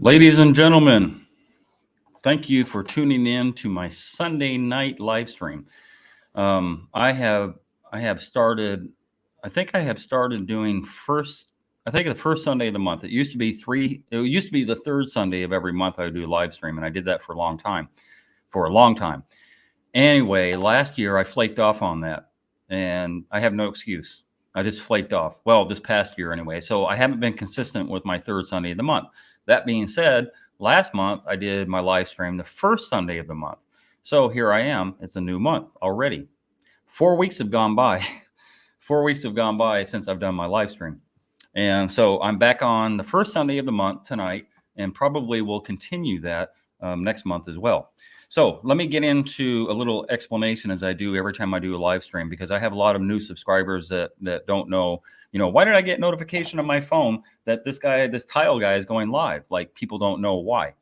Ladies and gentlemen, thank you for tuning in to my Sunday night live stream. I have started. I think I have started doing first. I think the first Sunday of the month. It used to be three. It used to be the third Sunday of every month I would do a live stream, and I did that for a long time. For a long time. Anyway, last year I flaked off on that, and I have no excuse. I just flaked off. Well, this past year anyway. So I haven't been consistent with my third Sunday of the month. That being said, last month I did my live stream the first Sunday of the month. So here I am. It's a new month already. 4 weeks have gone by. 4 weeks have gone by since I've done my live stream. And so I'm back on the first Sunday of the month tonight, and probably will continue that next month as well. So let me get into a little explanation as I do every time I do a live stream, because I have a lot of new subscribers that don't know, why did I get notification on my phone that this tile guy is going live? Like, people don't know why.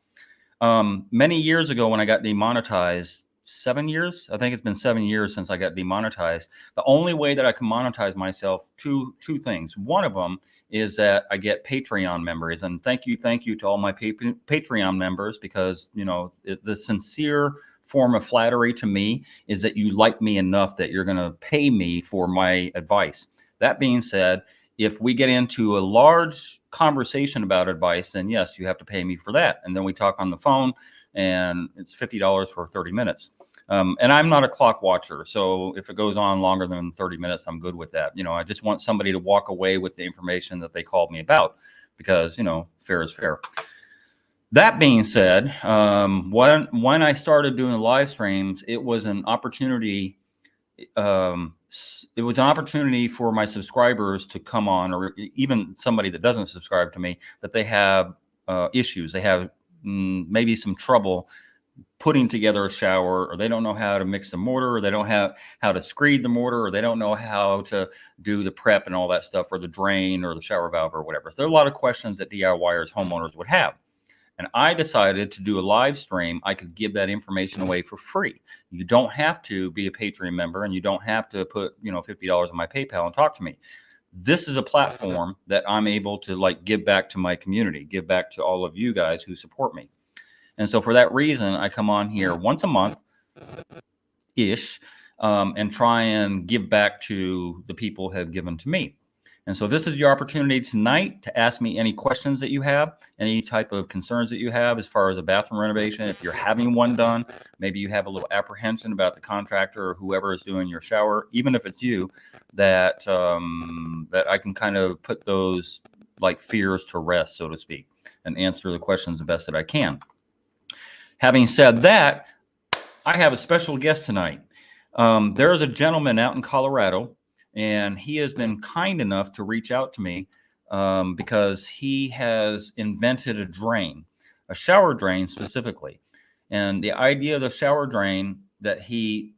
Many years ago when I got demonetized, 7 years, I think it's been 7 years since I got demonetized. The only way that I can monetize myself, two things. One of them is that I get Patreon members, and thank you to all my Patreon members, because the sincere form of flattery to me is that you like me enough that you're going to pay me for my advice. That being said, if we get into a large conversation about advice, then yes, you have to pay me for that. And then we talk on the phone, and it's $50 for 30 minutes. And I'm not a clock watcher, so if it goes on longer than 30 minutes, I'm good with that. I just want somebody to walk away with the information that they called me about, because, fair is fair. That being said, when I started doing the live streams, it was an opportunity. It was an opportunity for my subscribers to come on, or even somebody that doesn't subscribe to me, that they have issues. They have maybe some trouble putting together a shower, or they don't know how to mix the mortar, or they don't have how to screed the mortar, or they don't know how to do the prep and all that stuff, or the drain or the shower valve or whatever. So there are a lot of questions that DIYers, homeowners would have. And I decided to do a live stream. I could give that information away for free. You don't have to be a Patreon member, and you don't have to put, $50 on my PayPal and talk to me. This is a platform that I'm able to give back to my community, give back to all of you guys who support me. And so for that reason, I come on here once a month-ish and try and give back to the people who have given to me. And so this is your opportunity tonight to ask me any questions that you have, any type of concerns that you have as far as a bathroom renovation. If you're having one done, maybe you have a little apprehension about the contractor or whoever is doing your shower, even if it's you, that I can kind of put those fears to rest, so to speak, and answer the questions the best that I can. Having said that, I have a special guest tonight. There is a gentleman out in Colorado, and he has been kind enough to reach out to me because he has invented a drain, a shower drain specifically. And the idea of the shower drain that he,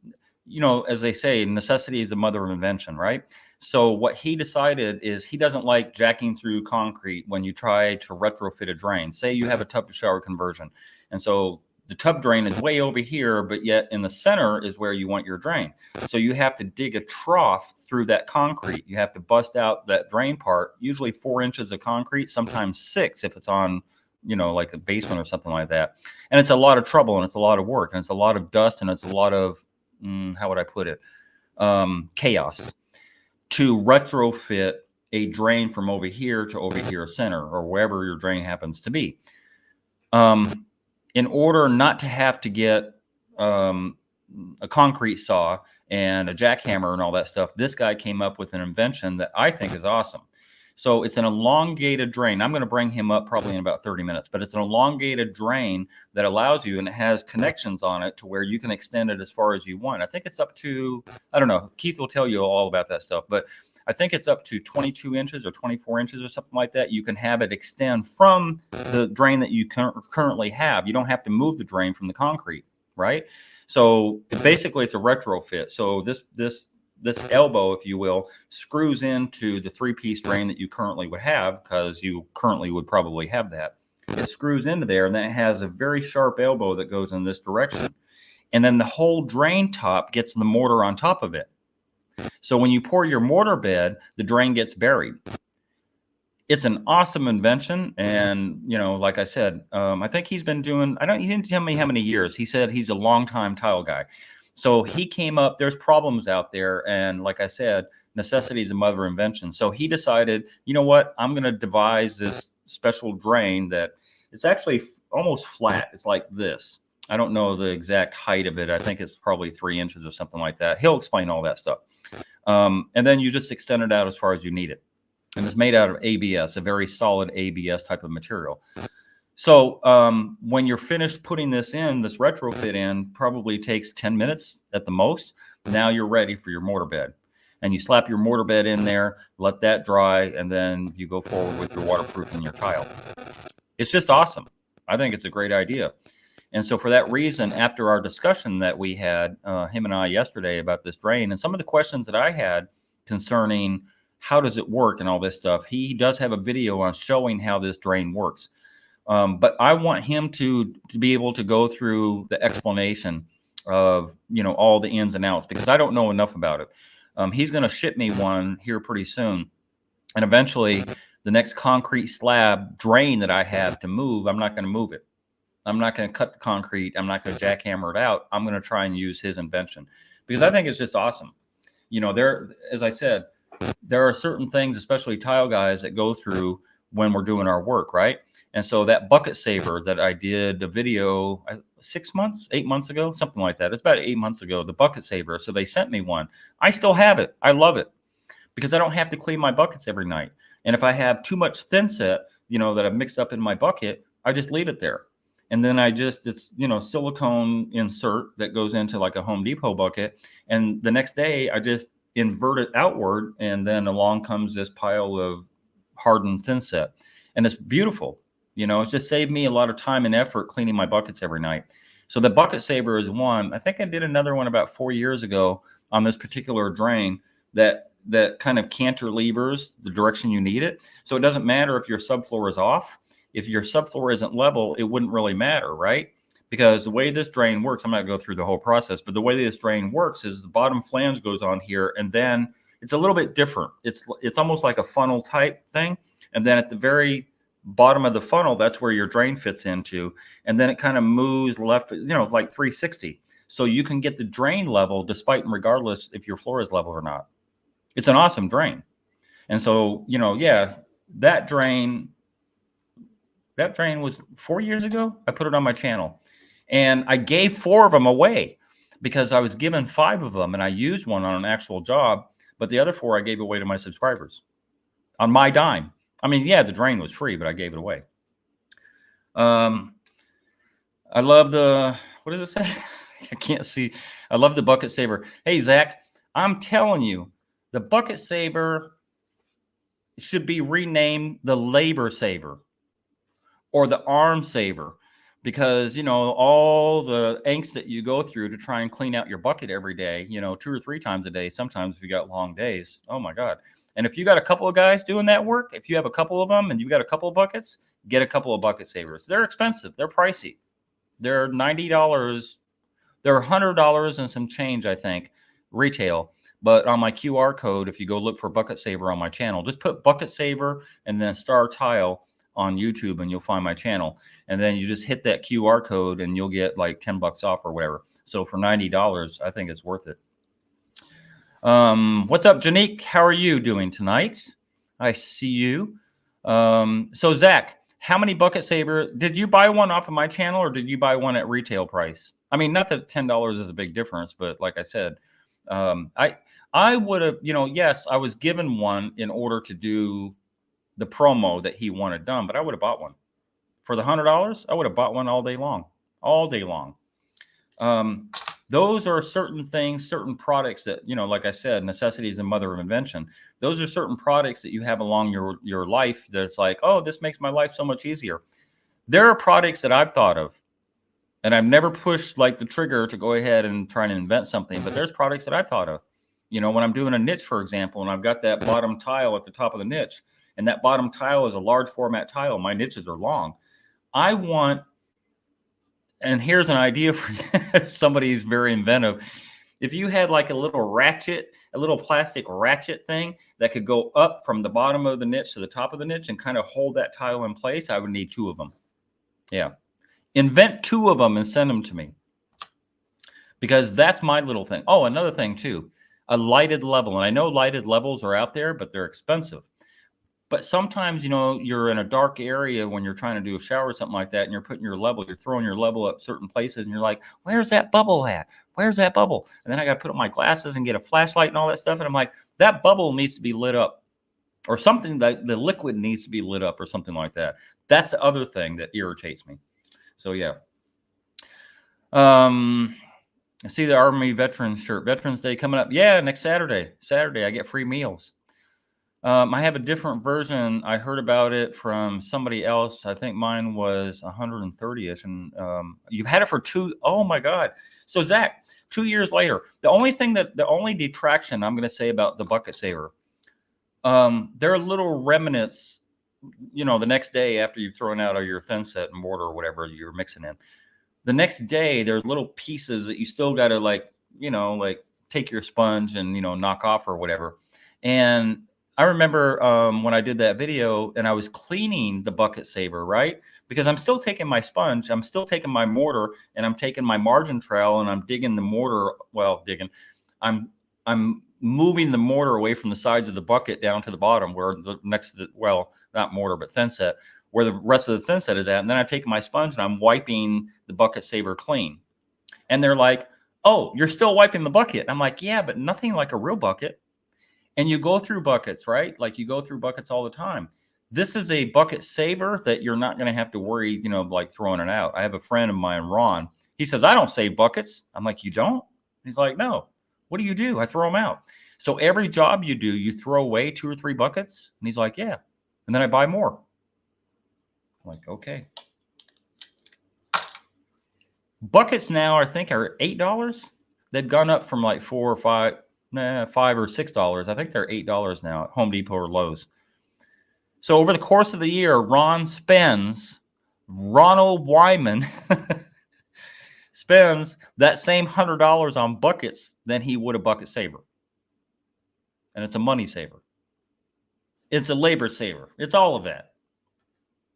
as they say, necessity is the mother of invention, right? So what he decided is he doesn't like jacking through concrete when you try to retrofit a drain. Say you have a tub to shower conversion. And so the tub drain is way over here, but yet in the center is where you want your drain. So you have to dig a trough through that concrete. You have to bust out that drain part, usually 4 inches of concrete, sometimes 6 if it's on, like a basement or something like that. And it's a lot of trouble, and it's a lot of work, and it's a lot of dust, and it's a lot of, how would I put it, chaos to retrofit a drain from over here to over here center, or wherever your drain happens to be. In order not to have to get a concrete saw and a jackhammer and all that stuff, this guy came up with an invention that I think is awesome. So it's an elongated drain. I'm going to bring him up probably in about 30 minutes, but it's an elongated drain that allows you, and it has connections on it to where you can extend it as far as you want. I think it's up to, I don't know, Keith will tell you all about that stuff, but I think it's up to 22 inches or 24 inches or something like that. You can have it extend from the drain that you currently have. You don't have to move the drain from the concrete, right? So basically it's a retrofit. So this elbow, if you will, screws into the 3-piece drain that you currently would have, because you currently would probably have that. It screws into there, and then it has a very sharp elbow that goes in this direction. And then the whole drain top gets the mortar on top of it. So when you pour your mortar bed, the drain gets buried. It's an awesome invention. And, like I said, I think he's been doing, he didn't tell me how many years. He said he's a longtime tile guy. So he came up, there's problems out there. And like I said, necessity is the mother of invention. So he decided, you know what, I'm going to devise this special drain that it's actually almost flat. It's like this. I don't know the exact height of it. I think it's probably 3 inches or something like that. He'll explain all that stuff. And then you just extend it out as far as you need it. And it's made out of ABS, a very solid ABS type of material. So when you're finished putting this retrofit in, probably takes 10 minutes at the most. Now you're ready for your mortar bed. And you slap your mortar bed in there, let that dry, and then you go forward with your waterproofing your tile. It's just awesome. I think it's a great idea. And so for that reason, after our discussion that we had, him and I yesterday about this drain, and some of the questions that I had concerning how does it work and all this stuff, he does have a video on showing how this drain works. But I want him to be able to go through the explanation of, all the ins and outs, because I don't know enough about it. He's going to ship me one here pretty soon. And eventually the next concrete slab drain that I have to move, I'm not going to move it. I'm not going to cut the concrete. I'm not going to jackhammer it out. I'm going to try and use his invention because I think it's just awesome. As I said, there are certain things, especially tile guys, that go through when we're doing our work, right? And so that bucket saver that I did a video 8 months ago, something like that. It's about 8 months ago, the bucket saver. So they sent me one. I still have it. I love it because I don't have to clean my buckets every night. And if I have too much thin set, that I've mixed up in my bucket, I just leave it there. And then it's silicone insert that goes into like a Home Depot bucket. And the next day I just invert it outward. And then along comes this pile of hardened thin set. And it's beautiful. It's just saved me a lot of time and effort cleaning my buckets every night. So the bucket saver is one. I think I did another one about 4 years ago on this particular drain that kind of cantilevers the direction you need it. So it doesn't matter if your subfloor is off. If your subfloor isn't level, it wouldn't really matter, right? Because the way this drain works, I'm not going to go through the whole process, but the way this drain works is the bottom flange goes on here, and then it's a little bit different. It's almost like a funnel type thing. And then at the very bottom of the funnel, that's where your drain fits into. And then it kind of moves left, like 360. So you can get the drain level despite and regardless if your floor is level or not. It's an awesome drain. And so, that drain was 4 years ago. I put it on my channel and I gave 4 of them away because I was given 5 of them and I used one on an actual job, but the other 4 I gave away to my subscribers on my dime. I mean, yeah, the drain was free, but I gave it away. I love what does it say? I can't see. I love the bucket saver. Hey, Zach, I'm telling you, the bucket saver should be renamed the labor saver or the arm saver, because, all the angst that you go through to try and clean out your bucket every day, 2 or 3 times a day, sometimes if you got long days. Oh my God. And if you got a couple of guys doing that work, if you have a couple of them and you've got a couple of buckets, get a couple of bucket savers. They're expensive. They're pricey. They're $90. They're $100 and some change, I think, retail. But on my QR code, if you go look for bucket saver on my channel, just put bucket saver and then star tile on YouTube and you'll find my channel. And then you just hit that QR code and you'll get like 10 bucks off or whatever. So for $90, I think it's worth it. What's up, Janique? How are you doing tonight? I see you. So Zach, how many bucket saver did you buy one off of my channel or did you buy one at retail price? I mean, not that $10 is a big difference, but like I said, I would have, yes, I was given one in order to do the promo that he wanted done, but I would have bought one for the $100. I would have bought one all day long. Those are certain things, certain products that, like I said, necessity is the mother of invention. Those are certain products that you have along your life that's like, oh, this makes my life so much easier. There are products that I've thought of, and I've never pushed like the trigger to go ahead and try and invent something, but there's products that I've thought of. When I'm doing a niche, for example, and I've got that bottom tile at the top of the niche, and that bottom tile is a large format tile. My niches are long. And here's an idea for somebody who's very inventive. If you had like a little ratchet, a little plastic ratchet thing that could go up from the bottom of the niche to the top of the niche and kind of hold that tile in place, I would need 2 of them. Yeah. Invent 2 of them and send them to me, because that's my little thing. Oh, another thing too, a lighted level. And I know lighted levels are out there, but they're expensive. But sometimes, you know, you're in a dark area when you're trying to do a shower or something like that, and you're putting your level, you're throwing your level up certain places, and you're like, where's that bubble at? Where's that bubble? And then I got to put on my glasses and get a flashlight and all that stuff. And I'm like, that bubble needs to be lit up, or something, that the liquid needs to be lit up or something like that. That's the other thing that irritates me. So yeah. I see the Army Veterans shirt. Veterans Day coming up. Yeah, next Saturday. I get free meals. I have a different version. I heard about it from somebody else. I think mine was 130ish, and you've had it for 2. Oh my God! So Zach, 2 years later, the only detraction I'm going to say about the bucket saver, there are little remnants. You know, the next day after you've thrown out all your thin set and mortar or whatever you're mixing in, the next day there's little pieces that you still got to, like, you know, like take your sponge and, you know, knock off or whatever. And I remember when I did that video and I was cleaning the bucket saver, right? Because I'm still taking my sponge, I'm still taking my mortar, and I'm taking my margin trowel and I'm digging the mortar. Well, I'm moving the mortar away from the sides of the bucket down to the bottom, where the next to the, well, not mortar, but thin set, where the rest of the thin set is at. And then I take my sponge and I'm wiping the bucket saver clean. And they're like, oh, you're still wiping the bucket. I'm like, yeah, but nothing like a real bucket. And you go through buckets, right? Like you go through buckets all the time. This is a bucket saver that you're not going to have to worry, you know, like throwing it out. I have a friend of mine, Ron. He says, I don't save buckets. I'm like, you don't? He's like, no. What do? I throw them out. So every job you do, you throw away 2 or 3 buckets? And he's like, yeah. And then I buy more. I'm like, okay. Buckets now, I think, are $8. They've gone up from like $4 or $5 or $6. I think they're $8 now at Home Depot or Lowe's. So over the course of the year, Ronald Wyman spends that same $100 on buckets than he would a bucket saver. And it's a money saver. It's a labor saver. It's all of that.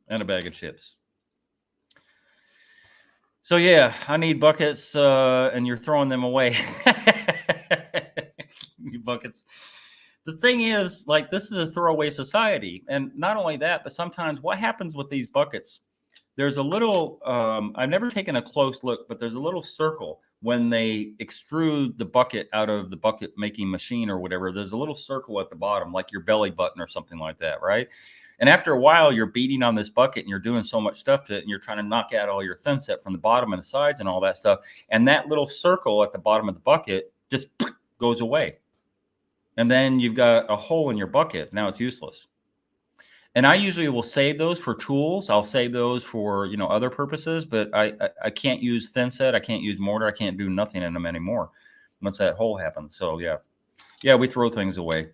And a bag of chips. So yeah, I need buckets, and you're throwing them away. Buckets. The thing is, like, this is a throwaway society. And not only that, but sometimes what happens with these buckets, there's a little, I've never taken a close look, but there's a little circle when they extrude the bucket out of the bucket making machine or whatever. There's a little circle at the bottom, like your belly button or something like that, right? And after a while, you're beating on this bucket and you're doing so much stuff to it, and you're trying to knock out all your thin set from the bottom and the sides and all that stuff. And that little circle at the bottom of the bucket just goes away. And then you've got a hole in your bucket. Now it's useless. And I usually will save those for tools. I'll save those for, you know, other purposes, but I can't use thin set. I can't use mortar. I can't do nothing in them anymore once that hole happens. So yeah, we throw things away.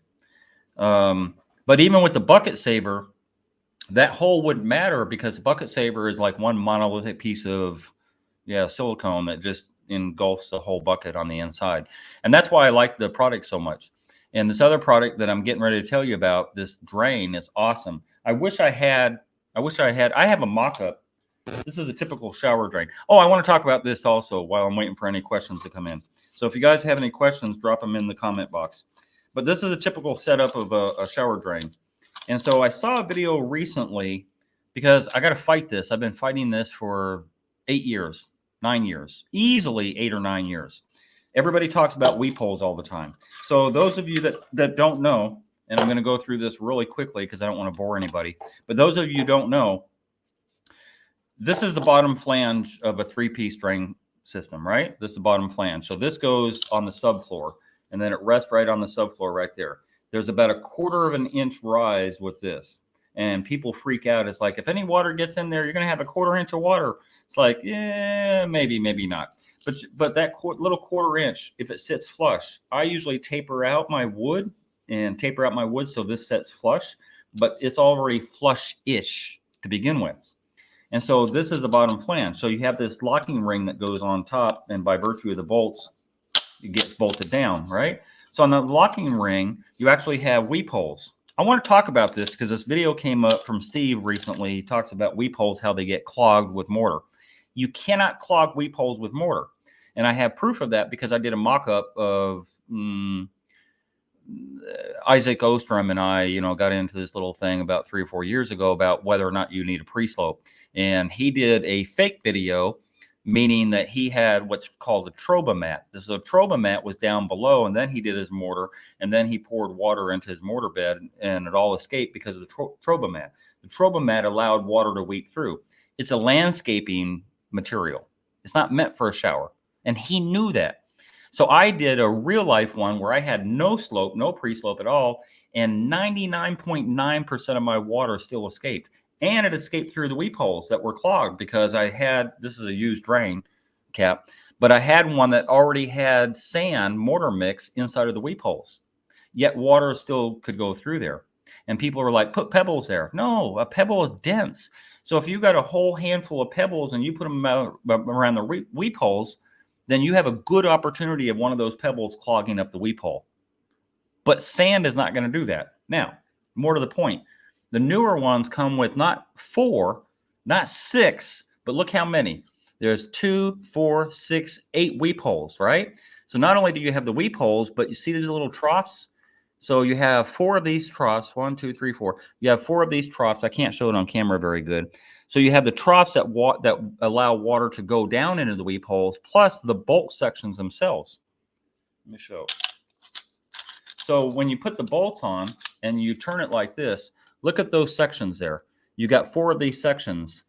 But even with the bucket saver, that hole wouldn't matter, because the bucket saver is like one monolithic piece of silicone that just engulfs the whole bucket on the inside. And that's why I like the product so much. And this other product that I'm getting ready to tell you about, this drain, is awesome. I have a mock-up. This is a typical shower drain. Oh, I want to talk about this also while I'm waiting for any questions to come in. So if you guys have any questions, drop them in the comment box. But this is a typical setup of a shower drain. And so I saw a video recently, because I got to fight this. I've been fighting this for 8 years, 9 years, easily 8 or 9 years. Everybody talks about weep holes all the time. So those of you that don't know, and I'm going to go through this really quickly because I don't want to bore anybody, but those of you who don't know, this is the bottom flange of a 3-piece drain system, right? This is the bottom flange. So this goes on the subfloor, and then it rests right on the subfloor right there. There's about a 1/4 of an inch rise with this. And people freak out. It's like, if any water gets in there, you're going to have a 1/4 inch of water. It's like, yeah, maybe not. But that little 1/4 inch, if it sits flush, I usually taper out my wood so this sets flush, but it's already flush-ish to begin with. And so this is the bottom flange. So you have this locking ring that goes on top, and by virtue of the bolts, it gets bolted down, right? So on the locking ring, you actually have weep holes. I want to talk about this because this video came up from Steve recently. He talks about weep holes, how they get clogged with mortar. You cannot clog weep holes with mortar. And I have proof of that because I did a mock-up of Isaac Ostrom and I, got into this little thing about 3 or 4 years ago about whether or not you need a pre-slope. And he did a fake video, meaning that he had what's called a troba mat. So troba mat was down below, and then he did his mortar, and then he poured water into his mortar bed, and it all escaped because of the troba mat. The troba mat allowed water to weep through. It's a landscaping material. It's not meant for a shower. And he knew that. So I did a real life one where I had no slope, no pre-slope at all, and 99.9% of my water still escaped. And it escaped through the weep holes that were clogged because this is a used drain cap, but I had one that already had sand mortar mix inside of the weep holes. Yet water still could go through there. And people were like, put pebbles there. No, a pebble is dense. So if you got a whole handful of pebbles and you put them around the weep holes, then you have a good opportunity of one of those pebbles clogging up the weep hole. But sand is not going to do that. Now, more to the point, the newer ones come with not 4, not 6, but look how many. There's 2, 4, 6, 8 weep holes, right? So not only do you have the weep holes, but you see these little troughs? So you have 4 of these troughs, 1, 2, 3, 4. You have 4 of these troughs. I can't show it on camera very good. So you have the troughs that allow water to go down into the weep holes, plus the bolt sections themselves. Let me show. So when you put the bolts on and you turn it like this, look at those sections there. You got 4 of these sections,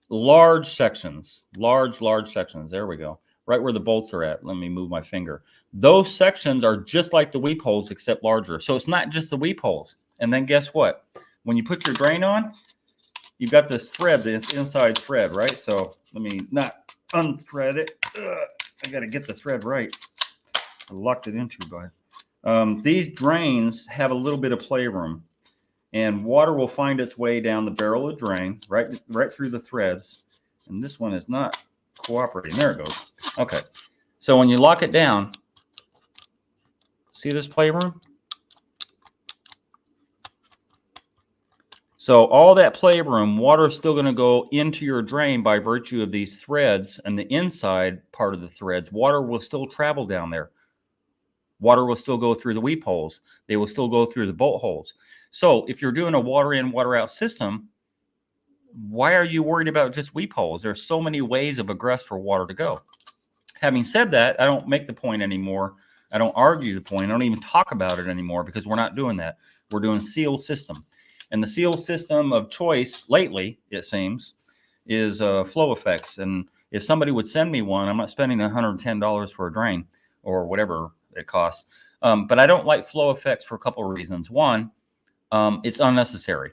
large sections, large sections. There we go. Right where the bolts are at. Let me move my finger. Those sections are just like the weep holes, except larger. So it's not just the weep holes. And then guess what? When you put your drain on, you've got this thread, this inside thread, right? So let me not unthread it. I got to get the thread right. I locked it into, but these drains have a little bit of playroom, and water will find its way down the barrel of the drain, right through the threads. And this one is not cooperating. There it goes. Okay. So when you lock it down, see this playroom? So all that playroom, water is still going to go into your drain by virtue of these threads, and the inside part of the threads, water will still travel down there. Water will still go through the weep holes. They will still go through the bolt holes. So if you're doing a water in, water out system, why are you worried about just weep holes? There's so many ways of egress for water to go. Having said that, I don't make the point anymore. I don't argue the point. I don't even talk about it anymore because we're not doing that. We're doing sealed system. And the sealed system of choice lately, it seems, is flow effects. And if somebody would send me one, I'm not spending $110 for a drain or whatever it costs. But I don't like flow effects for a couple of reasons. One, it's unnecessary.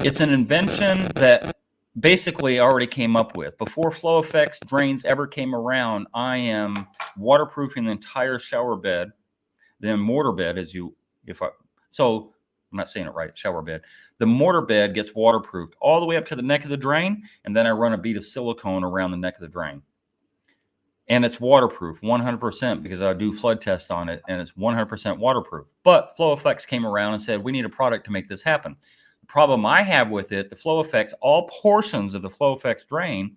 It's an invention that basically already came up with. Before flow effects drains ever came around, I am waterproofing the entire shower bed, the mortar bed, I'm not saying it right, shower bed. The mortar bed gets waterproofed all the way up to the neck of the drain, and then I run a bead of silicone around the neck of the drain. And it's waterproof 100% because I do flood tests on it, and it's 100% waterproof. But Flow Effects came around and said, we need a product to make this happen. The problem I have with it, the Flow Effects, all portions of the Flow Effects drain,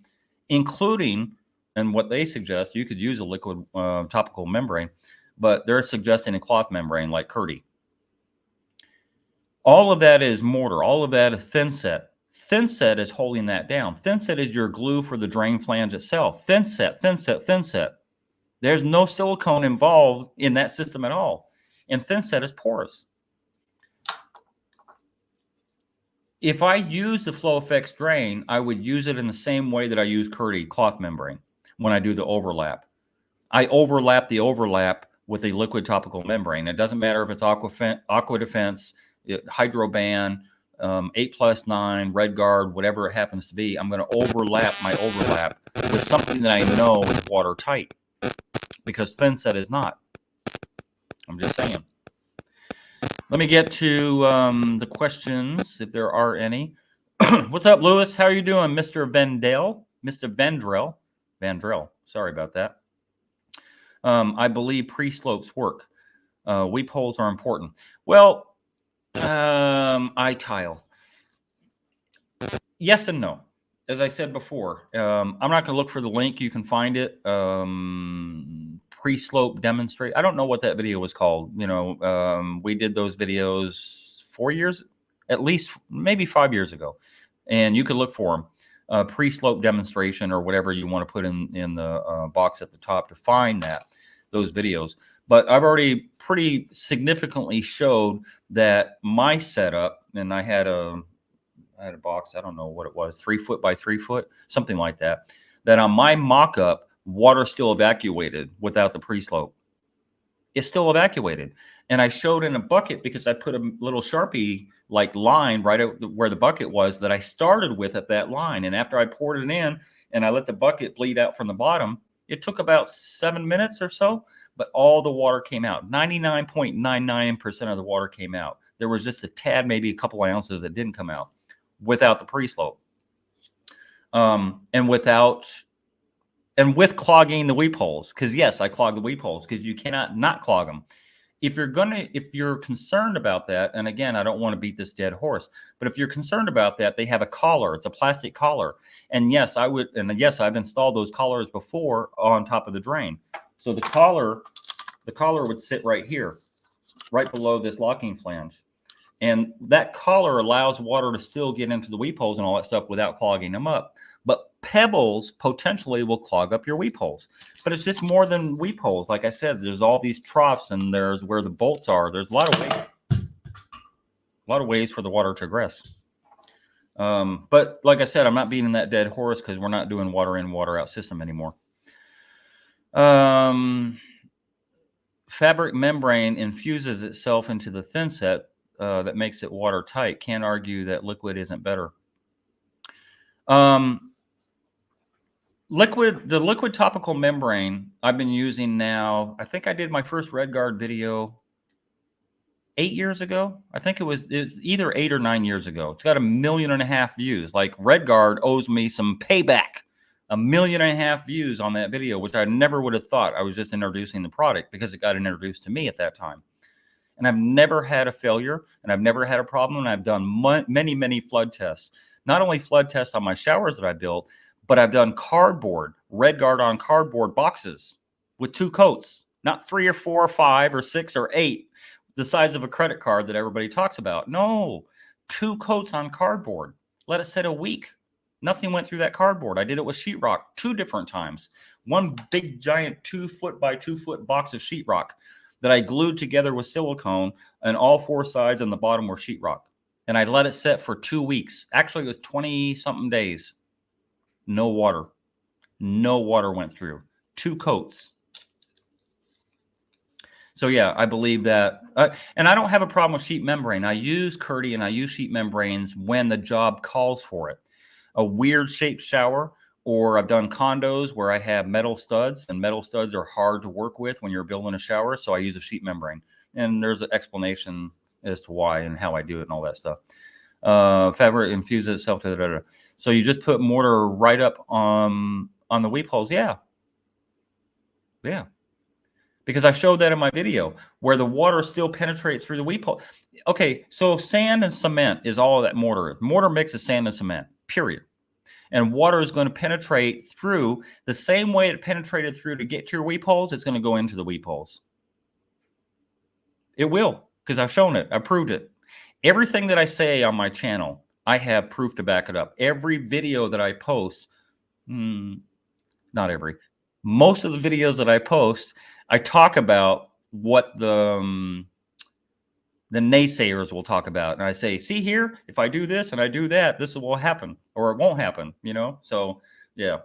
including, and what they suggest, you could use a liquid topical membrane, but they're suggesting a cloth membrane like Kurdi. All of that is mortar. All of that is thin set. Thin set is holding that down. Thin set is your glue for the drain flange itself. Thin set, thin set, thin set. There's no silicone involved in that system at all. And thin set is porous. If I use the Flow Effects drain, I would use it in the same way that I use Kurdi cloth membrane when I do the overlap. I overlap the overlap with a liquid topical membrane. It doesn't matter if it's Aqua Defense, Hydroban, 8+9, Red Guard, whatever it happens to be. I'm going to overlap my overlap with something that I know is watertight, because thin set is not. I'm just saying. Let me get to the questions, if there are any. What's up, Lewis? How are you doing, Mr. Vendel? Mr. Vendrell. Sorry about that. I believe pre-slopes work. Weep holes are important. Well, I tile. Yes and no. As I said before, I'm not going to look for the link. You can find it. Pre-slope demonstrate. I don't know what that video was called. We did those videos 4 years, at least maybe 5 years ago, and you could look for them. Pre-slope demonstration or whatever you want to put in the box at the top to find those videos. But I've already pretty significantly showed that my setup, and I had a box, I don't know what it was, 3 foot by 3 foot, something like that, that on my mock-up, water still evacuated without the pre-slope. It's still evacuated. And I showed in a bucket because I put a little Sharpie like line right where the bucket was that I started with at that line. And after I poured it in and I let the bucket bleed out from the bottom, it took about 7 minutes or so, but all the water came out. 99.99% of the water came out. There was just a tad, maybe a couple ounces that didn't come out without the pre-slope. And with clogging the weep holes, because yes, I clog the weep holes because you cannot not clog them. If you're concerned about that, and again, I don't want to beat this dead horse, but if you're concerned about that, they have a collar. It's a plastic collar. And yes, I've installed those collars before on top of the drain. So the collar would sit right here, right below this locking flange. And that collar allows water to still get into the weep holes and all that stuff without clogging them up. But pebbles potentially will clog up your weep holes. But it's just more than weep holes. Like I said, there's all these troughs and there's where the bolts are. There's a lot of ways for the water to egress. But like I said, I'm not beating that dead horse because we're not doing water in, water out system anymore. Fabric membrane infuses itself into the thin set. That makes it watertight. Can't argue that liquid isn't better. The liquid topical membrane I've been using now. I think I did my first RedGuard video 8 years ago. I think it was either 8 or 9 years ago. It's got 1.5 million views. Like RedGuard owes me some payback. 1.5 million views on that video, which I never would have thought. I was just introducing the product because it got introduced to me at that time. And I've never had a failure, and I've never had a problem. And I've done many, many flood tests. Not only flood tests on my showers that I built, but I've done cardboard, RedGuard on cardboard boxes with 2 coats, not 3 or 4 or 5 or 6 or 8, the size of a credit card that everybody talks about. No, 2 coats on cardboard. Let it sit a week. Nothing went through that cardboard. I did it with sheetrock 2 different times. One big giant 2 foot by 2 foot box of sheetrock that I glued together with silicone, and all 4 sides and the bottom were sheetrock. And I let it set for 2 weeks. Actually, it was 20-something days. No water. No water went through. 2 coats. So yeah, I believe that. And I don't have a problem with sheet membrane. I use Curdy and I use sheet membranes when the job calls for it. A weird shaped shower, or I've done condos where I have metal studs, and metal studs are hard to work with when you're building a shower. So I use a sheet membrane, and there's an explanation as to why and how I do it and all that stuff. Fabric infuses itself to so you just put mortar right up on the weep holes. Yeah. Because I showed that in my video where the water still penetrates through the weep hole. Okay, so sand and cement is all that mortar is. Mortar mixes sand and cement, period. And water is going to penetrate through the same way it penetrated through to get to your weep holes. It's going to go into the weep holes. It will, because I've shown it. I proved it. Everything that I say on my channel, I have proof to back it up. Every video that I post, not every, most of the videos that I post, I talk about what the naysayers will talk about. And I say, see here, if I do this and I do that, this will happen, or it won't happen, you know? So yeah,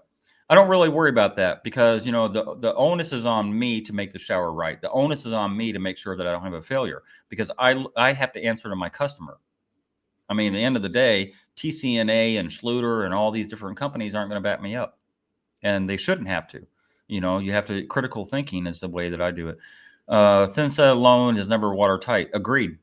I don't really worry about that because, you know, the onus is on me to make the shower right. The onus is on me to make sure that I don't have a failure because I have to answer to my customer. I mean, at the end of the day, TCNA and Schluter and all these different companies aren't going to back me up, and they shouldn't have to. You know, you have to, critical thinking is the way that I do it. Thin set alone is never watertight. Agreed.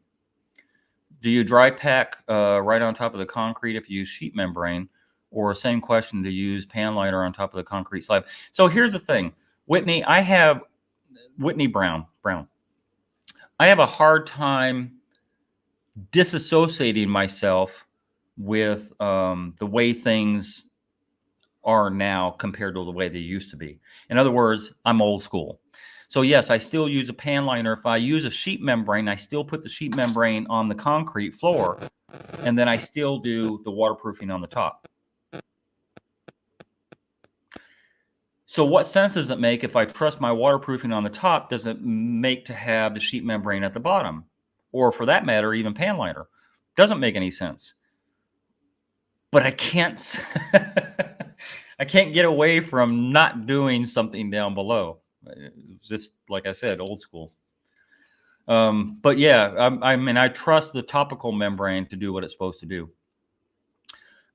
Do you dry pack right on top of the concrete if you use sheet membrane? Or same question, to use pan liner on top of the concrete slab? So here's the thing, Whitney, I have Whitney Brown. I have a hard time disassociating myself with the way things are now compared to the way they used to be. In other words, I'm old school. So yes, I still use a pan liner. If I use a sheet membrane, I still put the sheet membrane on the concrete floor, and then I still do the waterproofing on the top. So what sense does it make if I trust my waterproofing on the top, does it make to have the sheet membrane at the bottom? Or for that matter, even pan liner? Doesn't make any sense. But I can't I can't get away from not doing something down below. It's just like I said, old school. But yeah, I mean, I trust the topical membrane to do what it's supposed to do.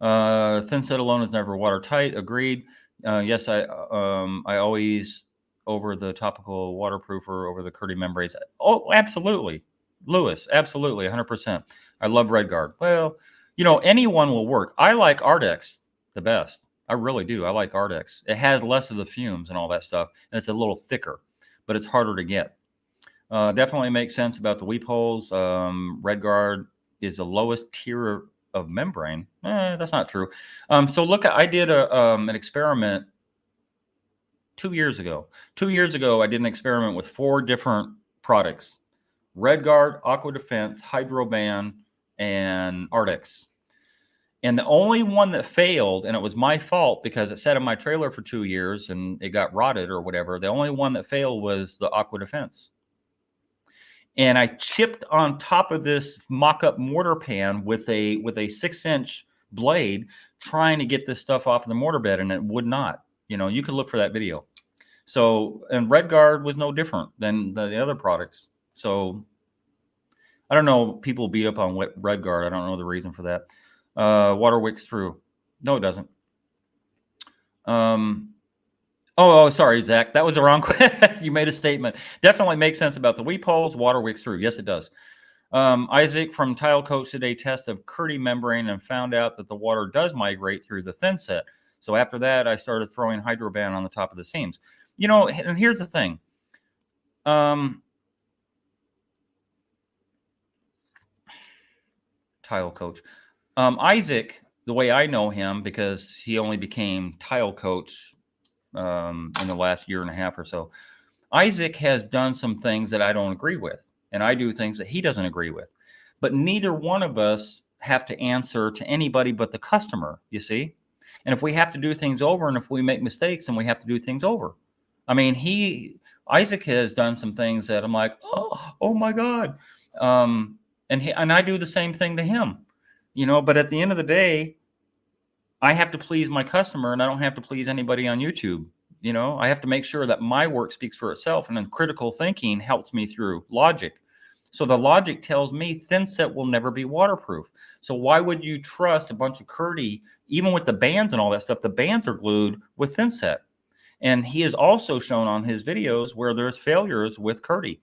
Thin set alone is never watertight. Agreed. Yes, I always over the topical waterproofer over the Kerdi membranes. Oh, absolutely, Lewis, absolutely, 100%. I love RedGuard. Well, you know, anyone will work. I like Ardex the best. I really do. I like Ardex. It has less of the fumes and all that stuff, and it's a little thicker, but it's harder to get. Definitely makes sense about the weep holes. RedGuard is the lowest tier of membrane. That's not true. So look, I did an experiment 2 years ago. 2 years ago, I did an experiment with 4 different products: RedGuard, Aqua Defense, Hydroban, and Ardex. And the only one that failed, and it was my fault because it sat in my trailer for 2 years and it got rotted or whatever. The only one that failed was the Aqua Defense. And I chipped on top of this mock-up mortar pan with a 6-inch blade, trying to get this stuff off of the mortar bed, and it would not. You know, you could look for that video. So, and RedGuard was no different than the other products. So, I don't know. People beat up on RedGuard. I don't know the reason for that. Water wicks through. No, it doesn't. Oh, sorry, Zach. That was the wrong question. You made a statement. Definitely makes sense about the weep holes. Water wicks through. Yes, it does. Isaac from Tile Coach did a test of Kerdi membrane and found out that the water does migrate through the thin set. So after that, I started throwing Hydroban on the top of the seams. You know, and here's the thing. Tile Coach. Isaac, the way I know him, because he only became Tile Coach in the last year and a half or so, Isaac has done some things that I don't agree with, and I do things that he doesn't agree with. But neither one of us have to answer to anybody but the customer, you see? And if we have to do things over, and if we make mistakes, then we have to do things over. I mean, Isaac has done some things that I'm like, oh my God. And I do the same thing to him, you know, but at the end of the day, I have to please my customer, and I don't have to please anybody on YouTube. You know, I have to make sure that my work speaks for itself, and then critical thinking helps me through logic. So the logic tells me thin set will never be waterproof. So why would you trust a bunch of Kerdi, even with the bands and all that stuff? The bands are glued with thin set. And he has also shown on his videos where there's failures with Kerdi,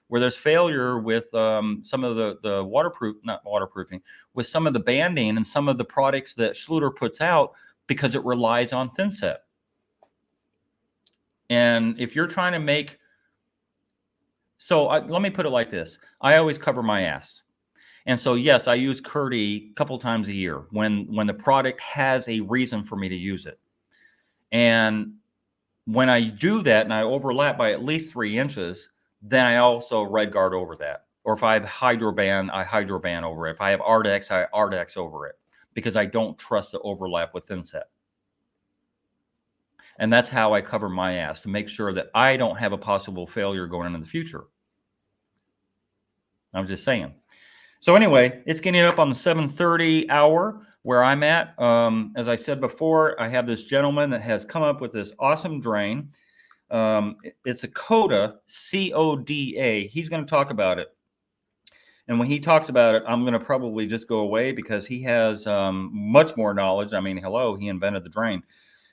where there's failure with some of the waterproofing, with some of the banding and some of the products that Schluter puts out, because it relies on thin set. And if you're trying to make, let me put it like this. I always cover my ass. And so, yes, I use Kerdi a couple times a year when the product has a reason for me to use it. And when I do that and I overlap by at least 3 inches, then I also RedGuard over that. Or if I have Hydroban, I Hydroban over it. If I have Ardex, I Ardex over it, because I don't trust the overlap with thin set. And that's how I cover my ass, to make sure that I don't have a possible failure going into the future. I'm just saying. So anyway, it's getting up on the 7:30 hour where I'm at. As I said before, I have this gentleman that has come up with this awesome drain. It's a Koda, C-O-D-A. He's going to talk about it. And when he talks about it, I'm going to probably just go away, because he has much more knowledge. I mean, hello, he invented the drain.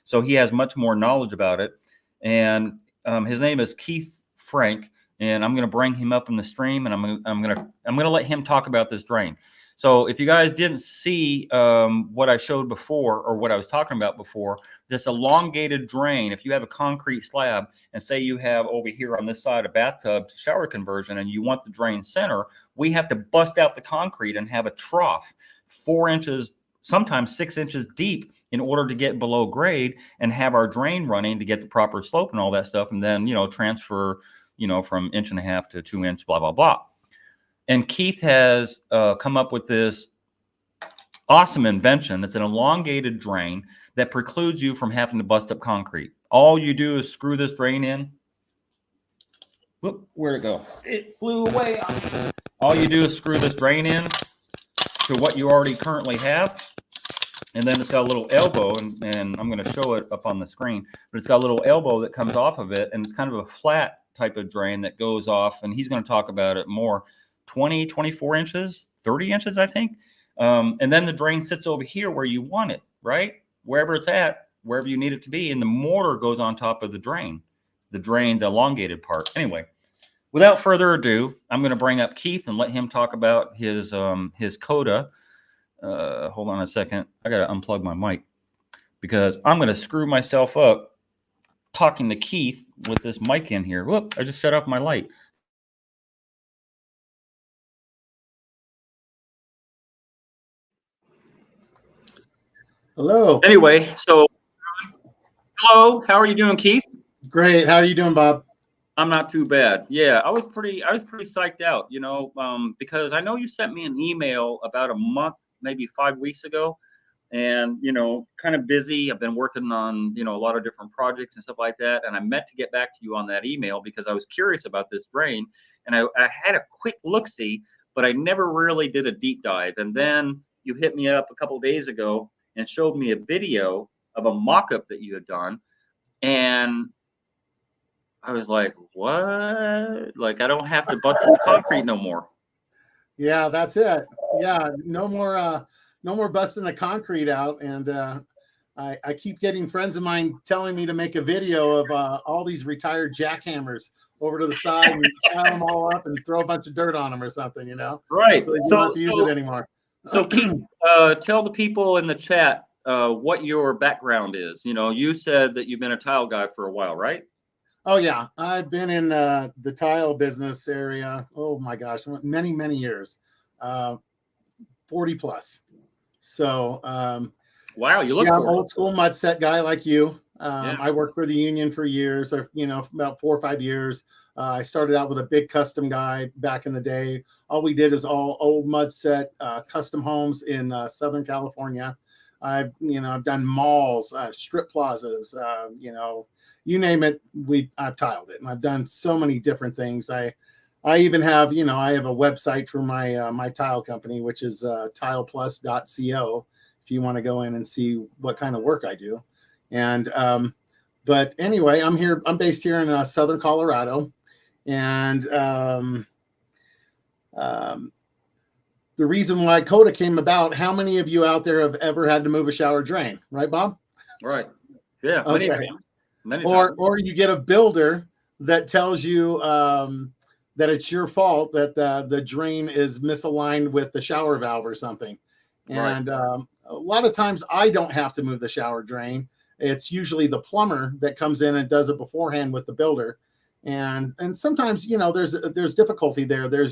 So he has much more knowledge about it. And his name is Keith Frank. And I'm going to bring him up in the stream, and I'm going to let him talk about this drain. So if you guys didn't see what I showed before, or what I was talking about before, this elongated drain, if you have a concrete slab and say you have over here on this side a bathtub to shower conversion and you want the drain center, we have to bust out the concrete and have a trough 4 inches, sometimes 6 inches deep, in order to get below grade and have our drain running to get the proper slope and all that stuff. And then, transfer, from 1.5 to 2 inch, blah, blah, blah. And Keith has come up with this awesome invention. It's an elongated drain that precludes you from having to bust up concrete. All you do is screw this drain in. Whoop, where'd it go? It flew away. All you do is screw this drain in to what you already currently have. And then it's got a little elbow, and I'm going to show it up on the screen, but it's got a little elbow that comes off of it, and it's kind of a flat type of drain that goes off, and he's going to talk about it more. 20, 24 inches, 30 inches, I think. And then the drain sits over here where you want it, right? Wherever it's at, wherever you need it to be, and the mortar goes on top of the drain, the elongated part. Anyway, without further ado, I'm going to bring up Keith and let him talk about his Koda. Hold on a second. I got to unplug my mic because I'm going to screw myself up talking to Keith with this mic in here. Whoop, I just shut off my light. Hello. Anyway, so hello, how are you doing, Keith? Great. How are you doing, Bob? I'm not too bad. Yeah, I was pretty psyched out, because I know you sent me an email about a month, maybe 5 weeks ago, and kind of busy. I've been working on a lot of different projects and stuff like that, and I meant to get back to you on that email because I was curious about this drain, and I had a quick look-see, but I never really did a deep dive. And then you hit me up a couple of days ago and showed me a video of a mock-up that you had done, and I was like, what? Like, I don't have to bust the concrete no more. Yeah, that's it. Yeah, no more busting the concrete out. And I keep getting friends of mine telling me to make a video of all these retired jackhammers over to the side and pile them all up and throw a bunch of dirt on them or something, Right. So they don't have to use it anymore. So Keith, tell the people in the chat what your background is. You said that you've been a tile guy for a while, right? Oh yeah, I've been in the tile business area. Oh my gosh, many, many years, 40 plus. So wow, you look. Yeah, I'm an old school mud set guy like you. Yeah. I worked for the union for years, or about 4 or 5 years. I started out with a big custom guy back in the day. All we did is all old mud set custom homes in Southern California. I've done malls, strip plazas, you name it, I've tiled it, and I've done so many different things. I even have, I have a website for my tile company, which is tileplus.co. If you want to go in and see what kind of work I do. And but anyway, I'm based here in Southern Colorado, and the reason why Koda came about, how many of you out there have ever had to move a shower drain, right, Bob? Right. Yeah. Okay. Many or you get a builder that tells you that it's your fault that the drain is misaligned with the shower valve or something. And right. A lot of times I don't have to move the shower drain. It's usually the plumber that comes in and does it beforehand with the builder. And sometimes, there's difficulty there. There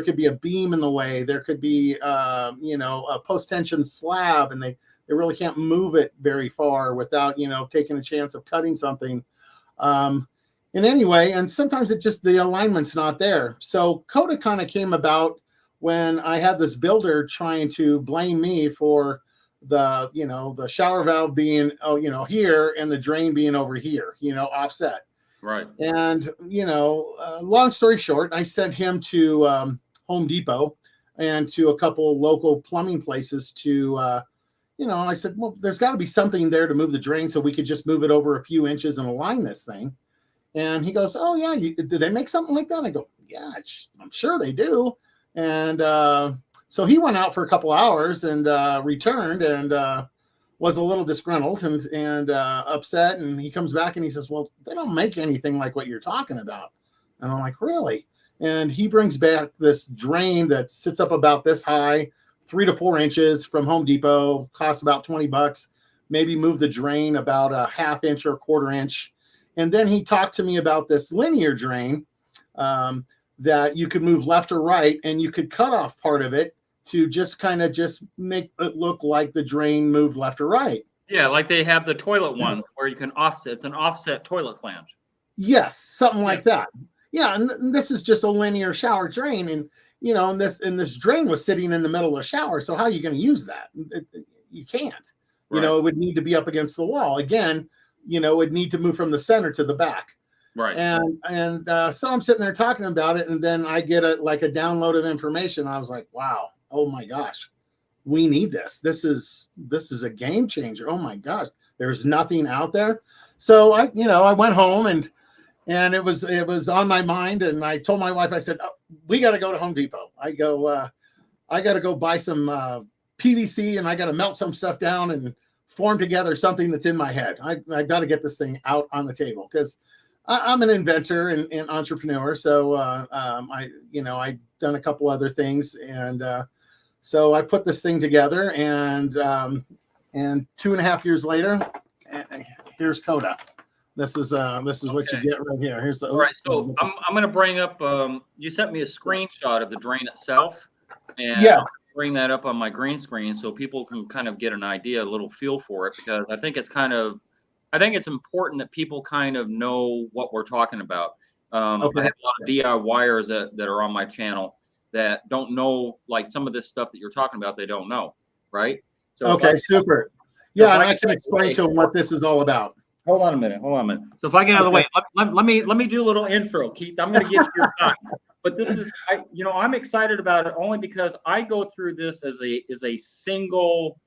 could be a beam in the way. There could be, a post-tension slab, and they really can't move it very far without, taking a chance of cutting something. And anyway, and sometimes the alignment's not there. So Koda kind of came about when I had this builder trying to blame me for the shower valve being, here and the drain being over here, offset. Right. And, long story short, I sent him to Home Depot and to a couple local plumbing places to, I said, well, there's got to be something there to move the drain so we could just move it over a few inches and align this thing. And he goes, oh, yeah, did they make something like that? I go, yeah, I'm sure they do. And so he went out for a couple hours and returned and was a little disgruntled and upset. And he comes back and he says, well, they don't make anything like what you're talking about. And I'm like, really? and he brings back this drain that sits up about this high, 3 to 4 inches from Home Depot, costs about $20. Maybe move the drain about a ½ inch or a quarter inch. And then he talked to me about this linear drain that you could move left or right, and you could cut off part of it to just kind of just make it look like the drain moved left or right. Yeah, like they have the toilet ones where you can offset. It's an offset toilet flange. Yes, something like that. Yeah, and this is just a linear shower drain, and and this drain was sitting in the middle of the shower. So how are you going to use that? You can't. Right. It would need to be up against the wall. Again, it would need to move from the center to the back. Right. And so I'm sitting there talking about it, and then I get a download of information. I was like, wow, oh my gosh, we need this. This is a game changer. Oh my gosh, there's nothing out there. So I went home and it was on my mind, and I told my wife, I said, oh, we got to go to Home Depot. I got to go buy some PVC, and I got to melt some stuff down and form together something that's in my head. I got to get this thing out on the table, because I'm an inventor and entrepreneur. So I've done a couple other things, and so I put this thing together, and 2.5 years later, here's Koda. This is what you get right here. Here's the. All right, so I'm going to bring up. You sent me a screenshot of the drain itself, and yes. I'll bring that up on my green screen so people can kind of get an idea, a little feel for it, because I think it's important that people kind of know what we're talking about. Okay. I have a lot of DIYers that are on my channel that don't know, like, some of this stuff that you're talking about. They don't know, right? So okay, super. Yeah, and I can explain to them what this is all about. Hold on a minute. So if I get out of the way, let me do a little intro, Keith. I'm going to give you your time. But this is, I'm excited about it only because I go through this as a single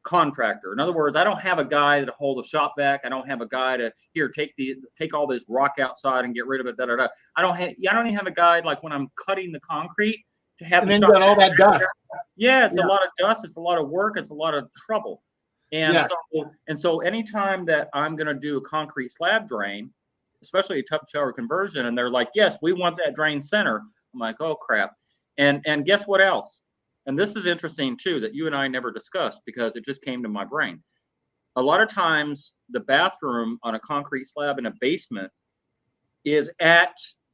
contractor. In other words, I don't have a guy to hold the shop back. I don't have a guy to take all this rock outside and get rid of it. I don't even have a guy, like when I'm cutting the concrete, to have. And then you got all that dust. Yeah, it's a lot of dust. It's a lot of work. It's a lot of trouble. And yes. so anytime that I'm going to do a concrete slab drain, especially a tub shower conversion, and they're like, yes, we want that drain center. I'm like, oh crap. And guess what else? And this is interesting too, that you and I never discussed, because it just came to my brain. A lot of times the bathroom on a concrete slab in a basement is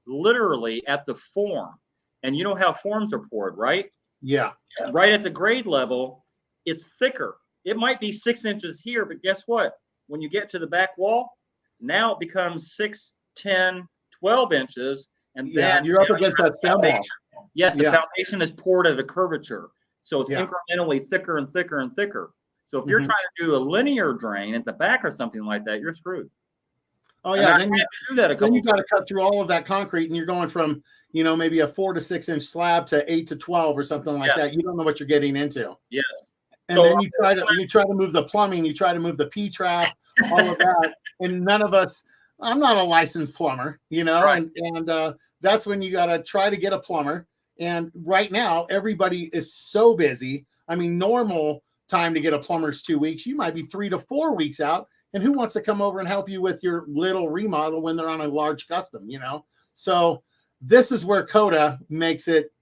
literally at the form. And you know how forms are poured, right? Yeah. Right at the grade level, it's thicker. It might be 6 inches here, but guess what? When you get to the back wall, now it becomes 6, 10, 12 inches. And then you're up against that stem wall. Yes, the foundation is poured at a curvature. So it's incrementally thicker and thicker and thicker. So if you're trying to do a linear drain at the back or something like that, you're screwed. Oh yeah, then you got to cut through all of that concrete, and you're going from maybe a 4 to 6 inch slab to 8 to 12 or something like that. You don't know what you're getting into. Yes. And so, then you try to move the plumbing, you try to move the P-trap, all of that, and none of us. I'm not a licensed plumber, right. and that's when you got to try to get a plumber. And right now, everybody is so busy. I mean, normal time to get a plumber is 2 weeks. You might be 3 to 4 weeks out. And who wants to come over and help you with your little remodel when they're on a large custom, So this is where Koda makes it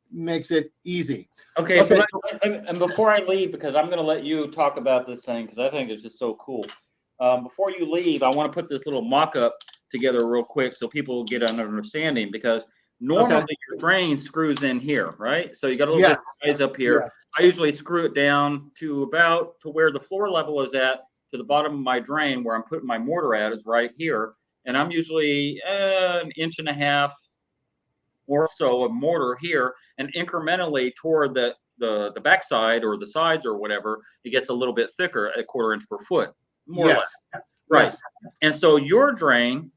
easy. Okay. So and before I leave, because I'm going to let you talk about this thing, because I think it's just so cool. Before you leave, I want to put this little mock-up together real quick so people get an understanding, because normally your drain screws in here, right? So you got a little bit of size up here. Yes. I usually screw it down to where the floor level is at, to the bottom of my drain, where I'm putting my mortar at is right here. And I'm usually 1.5 inches or so of mortar here, and incrementally toward the backside or the sides or whatever, it gets a little bit thicker, 1/4 inch per foot. More or less. Right. Yes. And so your drain,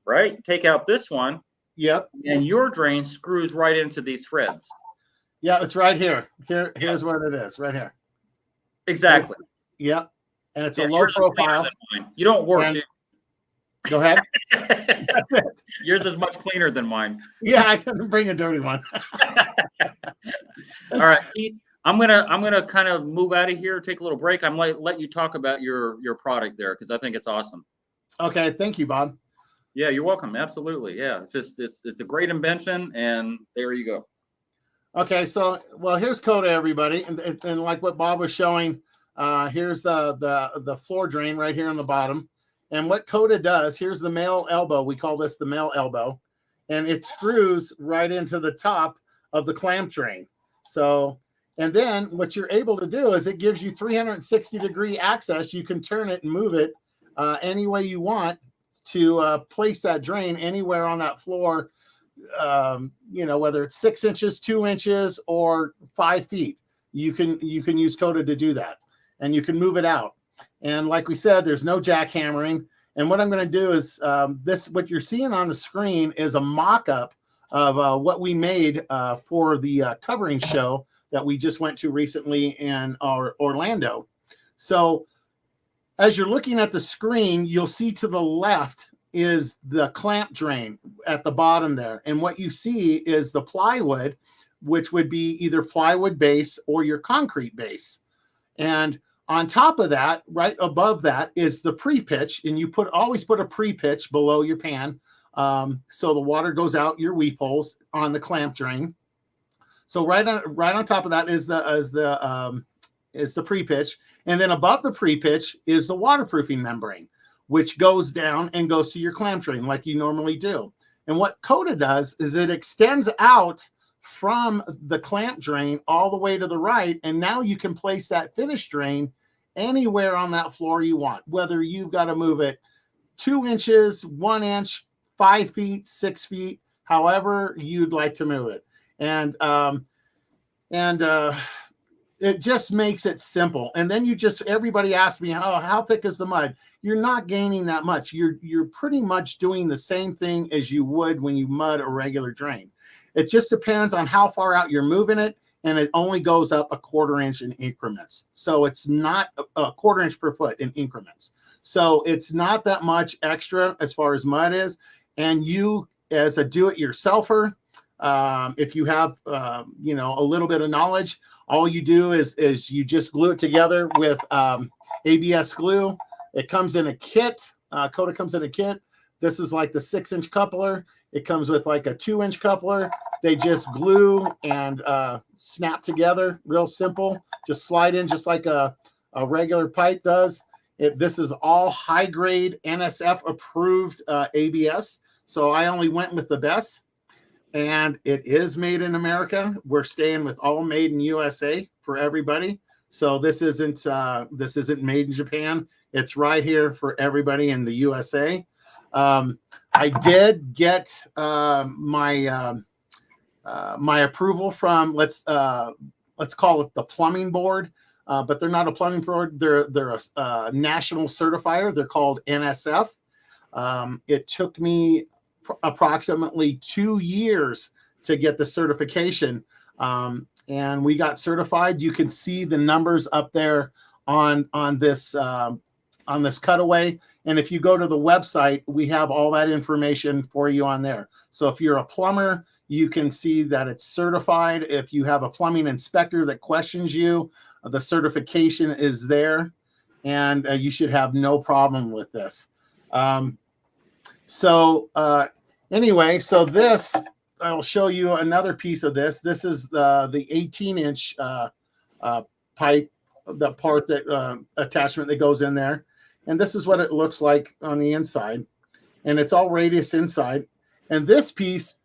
right? Take out this one. Yep. And your drain screws right into these threads. Yeah, it's right here. Here's where it is, right here. Exactly. Yep. And it's a low profile. You don't work, dude. Go ahead. Yours is much cleaner than mine. Yeah, I didn't bring a dirty one. All right, Keith. I'm gonna kind of move out of here, take a little break. I'm let you talk about your product there, because I think it's awesome. Okay, thank you, Bob. Yeah, you're welcome. Absolutely. Yeah, it's a great invention, and there you go. Okay, so well, here's Koda, everybody, and like what Bob was showing, here's the floor drain right here on the bottom, and what Koda does. Here's the male elbow. We call this the male elbow, and it screws right into the top of the clamp drain. So, and then what you're able to do is it gives you 360-degree access. You can turn it and move it any way you want to place that drain anywhere on that floor. Whether it's 6 inches, 2 inches, or 5 feet, you can use Koda to do that, and you can move it out. And like we said, there's no jackhammering. And what I'm going to do is what you're seeing on the screen is a mock-up of what we made for the covering show that we just went to recently in Orlando. So as you're looking at the screen, you'll see to the left is the clamp drain at the bottom there. And what you see is the plywood, which would be either plywood base or your concrete base. And on top of that, right above that, is the pre-pitch. And you always put a pre-pitch below your pan. So the water goes out your weep holes on the clamp drain. So right on top of that is the pre-pitch. And then above the pre-pitch is the waterproofing membrane, which goes down and goes to your clamp drain like you normally do. And what Koda does is it extends out from the clamp drain all the way to the right, and now you can place that finish drain anywhere on that floor you want, whether you've got to move it 2 inches, 1 inch, 5 feet, 6 feet, however you'd like to move it. And it just makes it simple. And then everybody asks me, oh, how thick is the mud? You're not gaining that much. You're pretty much doing the same thing as you would when you mud a regular drain. It just depends on how far out you're moving it, and it only goes up 1/4 inch in increments. So it's not a 1/4 inch per foot in increments. So it's not that much extra as far as mud is. And you, as a do-it-yourselfer, if you have a little bit of knowledge, all you do is you just glue it together with ABS glue. It comes in a kit. Koda comes in a kit. This is like the 6-inch coupler. It comes with like a 2-inch coupler. They just glue and snap together. Real simple. Just slide in just like a regular pipe does. This is all high-grade NSF approved ABS. So I only went with the best. And it is made in America. We're staying with all made in USA for everybody. So this isn't made in Japan. It's right here for everybody in the USA. I did get my approval from let's call it the plumbing board, but they're not a plumbing board. They're a national certifier. They're called NSF. It took me approximately 2 years to get the certification, and we got certified. You can see the numbers up there on this cutaway, and if you go to the website, we have all that information for you on there. So if you're a plumber, you can see that it's certified. If you have a plumbing inspector that questions you, the certification is there, and you should have no problem with this. Anyway, so this, I'll show you another piece of this. This is the 18-inch pipe, the part that attachment that goes in there. And this is what it looks like on the inside. And it's all radius inside. And this piece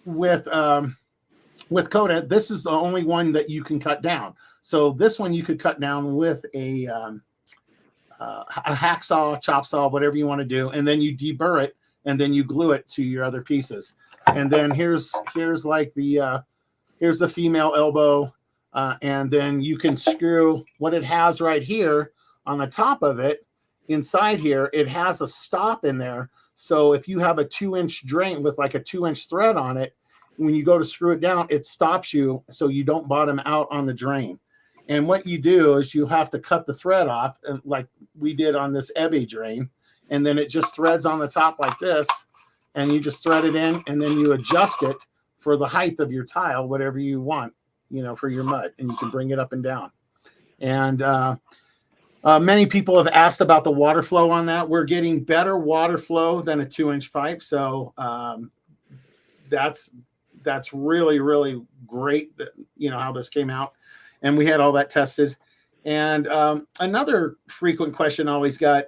with Koda, this is the only one that you can cut down. So this one you could cut down with a hacksaw, chop saw, whatever you want to do. And then you deburr it, and then you glue it to your other pieces. And then here's like here's the female elbow, and then you can screw what it has right here on the top of it. Inside here, it has a stop in there. So if you have a 2-inch drain with like a 2-inch thread on it, when you go to screw it down, it stops you so you don't bottom out on the drain. And what you do is you have to cut the thread off, like we did on this Ebby drain. And then it just threads on the top like this, and you just thread it in, and then you adjust it for the height of your tile, whatever you want, for your mud, and you can bring it up and down. And Many people have asked about the water flow on that. We're getting better water flow than a 2-inch pipe. So that's really, really great that, how this came out. And we had all that tested. And another frequent question I always got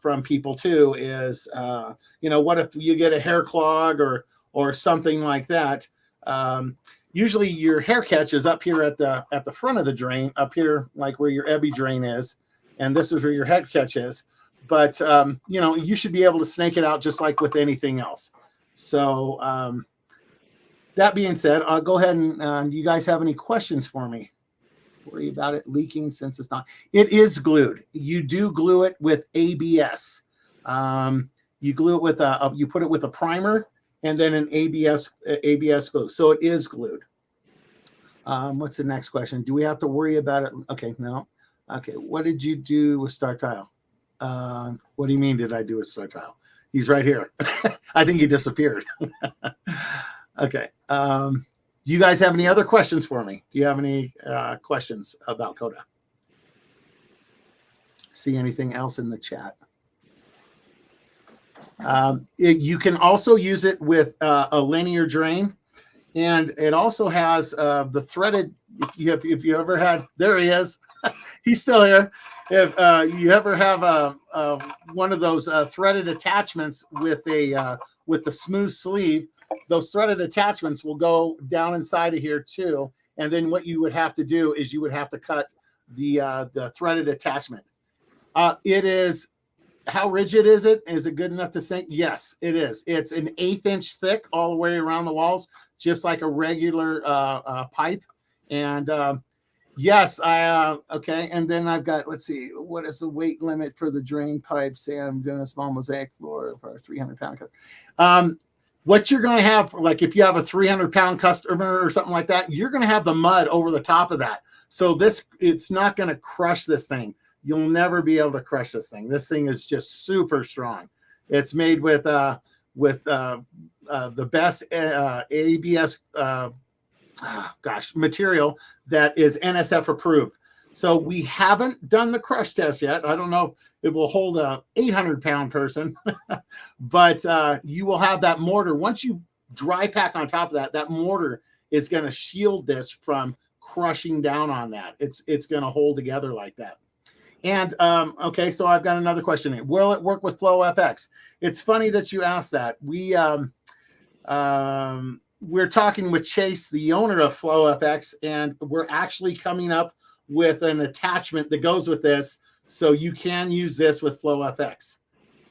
from people too is, what if you get a hair clog or something like that? Usually your hair catch is up here at the front of the drain, up here, like where your ebby drain is. And this is where your head catch is. But, you should be able to snake it out just like with anything else. So that being said, I'll go ahead and you guys have any questions for me? Worry about it leaking since it's not. It is glued. You do glue it with ABS. You glue it with you put it with a primer and then an ABS glue. So it is glued. What's the next question? Do we have to worry about it? Okay, no. Okay, what did you do with Star Tile? What do you mean did I do with Star Tile? He's right here. I think he disappeared. Okay. Do you guys have any other questions for me? Do you have any questions about Koda? See anything else in the chat? You can also use it with a linear drain, and it also has the threaded. If you ever had, there he is. He's still here. If you ever have one of those threaded attachments with the smooth sleeve, those threaded attachments will go down inside of here too. And then what you would have to do is you would have to cut the threaded attachment. It is. How rigid is it? Is it good enough to sink? Yes, it is. It's an 1/8 inch thick all the way around the walls, just like a regular pipe. And yes, okay. And then I've got, let's see, what is the weight limit for the drain pipe? Say I'm doing a small mosaic floor for a 300-pound. What you're going to have, like if you have a 300-pound customer or something like that, you're going to have the mud over the top of that. So it's not going to crush this thing. You'll never be able to crush this thing. This thing is just super strong. It's made with the best ABS material that is NSF approved. So we haven't done the crush test yet. I don't know if it will hold a 800-pound person, but you will have that mortar. Once you dry pack on top of that, that mortar is going to shield this from crushing down on that. It's going to hold together like that. And okay, so I've got another question here. Will it work with Flow FX? It's funny that you asked that. We're talking with Chase, the owner of Flow FX, and we're actually coming up with an attachment that goes with this, so you can use this with Flow FX.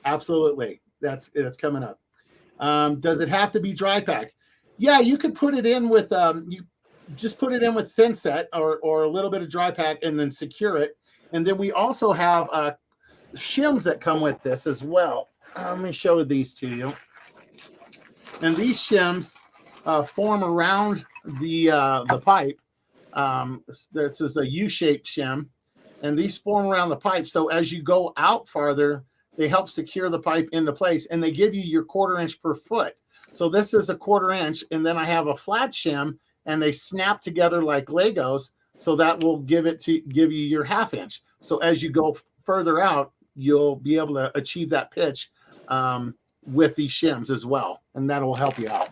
Absolutely, that's coming up. Does it have to be dry pack? Yeah, you could put it in with you just put it in with thin set or a little bit of dry pack and then secure it. And then we also have shims that come with this as well. Let me show these to you. And these shims form around the pipe. This is a U-shaped shim, and these form around the pipe. So as you go out farther, they help secure the pipe into place, and they give you your 1/4 inch per foot. So this is a 1/4 inch, and then I have a flat shim, and they snap together like Legos. So that will give you your 1/2 inch. So as you go further out, you'll be able to achieve that pitch with these shims as well, and that will help you out.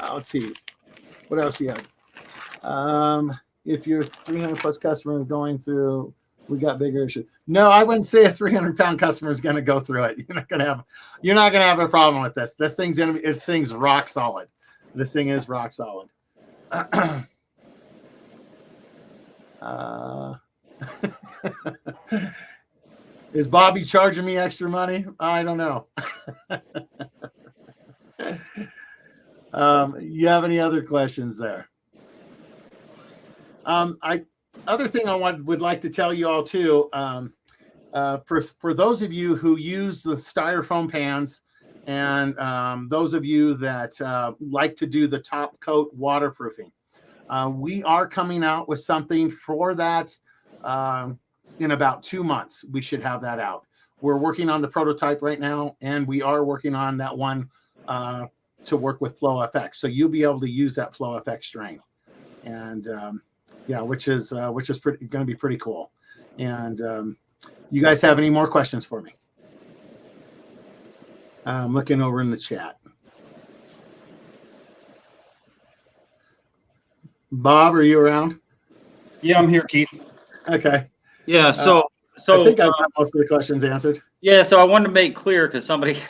Let's see, what else do you have? If your 300+ customer is going through, we got bigger issues. No, I wouldn't say a 300-pound customer is going to go through it. You're not going to have a problem with this. This thing's rock solid. This thing is rock solid. Is Bobby charging me extra money? I don't know. You have any other questions there? Other thing I would like to tell you all too, for those of you who use the styrofoam pans and those of you that like to do the top coat waterproofing, we are coming out with something for that in about 2 months. We should have that out. We're working on the prototype right now, and we are working on that one to work with Flow FX. So you'll be able to use that Flow FX drain, and yeah, which is going to be pretty cool. And You guys have any more questions for me? I'm looking over in the chat. Bob, are you around? Yeah, I'm here, Keith. Okay. Yeah, so I think I've got most of the questions answered. Yeah, so I wanted to make clear because somebody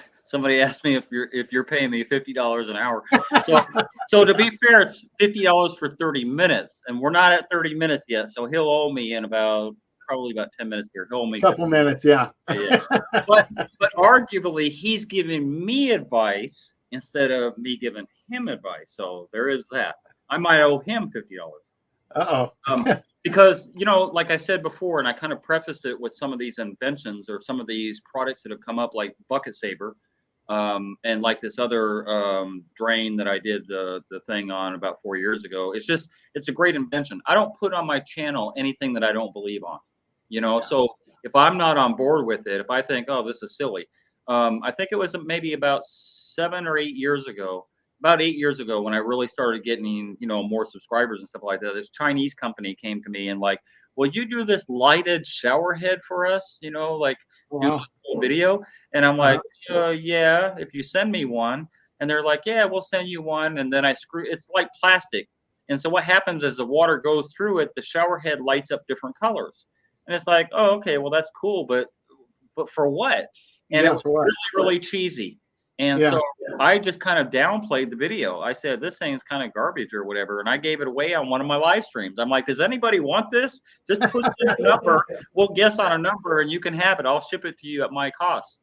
asked me if you're paying me $50 an hour. So to be fair, it's $50 for 30 minutes, and we're not at 30 minutes yet. So he'll owe me in probably about 10 minutes here. He'll owe me a couple minutes, yeah. Yeah. But arguably he's giving me advice instead of me giving him advice. So there is that. I might owe him $50. Because, like I said before, and I kind of prefaced it with some of these inventions or some of these products that have come up, like Bucket Saver, and like this other drain that I did the thing on about 4 years ago. It's a great invention. I don't put on my channel anything that I don't believe on, Yeah. So if I'm not on board with it, if I think, oh, this is silly, I think it was maybe about 7 or 8 years ago. About 8 years ago, when I really started getting, more subscribers and stuff like that, this Chinese company came to me and like, will you do this lighted shower head for us? Like do a video. And I'm like, yeah, if you send me one. And they're like, yeah, we'll send you one. And then it's like plastic. And so what happens is the water goes through it, the shower head lights up different colors. And it's like, oh, okay, well, that's cool. But for what? And it was really, really cheesy. And so I just kind of downplayed the video. I said, this thing's kind of garbage or whatever. And I gave it away on one of my live streams. I'm like, does anybody want this? Just push in a number. We'll guess on a number and you can have it. I'll ship it to you at my cost.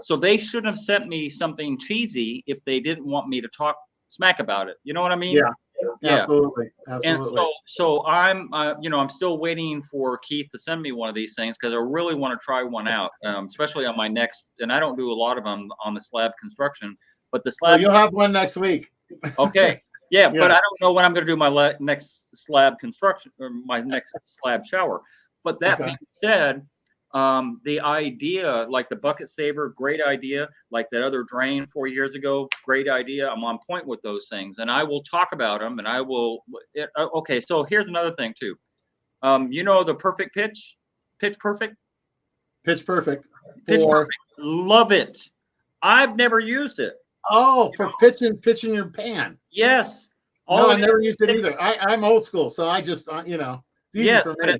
So they shouldn't have sent me something cheesy if they didn't want me to talk smack about it. You know what I mean? Yeah. Absolutely. And so I'm, I'm still waiting for Keith to send me one of these things because I really want to try one out, especially on my next. And I don't do a lot of them on the slab construction, but the slab. You'll have one next week. Okay. Yeah, but I don't know when I'm going to do my next slab construction or my next slab shower. But that being said, the idea, like the bucket saver, great idea. Like that other drain 4 years ago, great idea. I'm on point with those things, and I will talk about them. And I will. Okay, so here's another thing too. The perfect pitch perfect. Pitch perfect. Love it. I've never used it. Oh, for pitching your pan. Yes. No, I never used it either. I'm old school, so I just it's easy for me.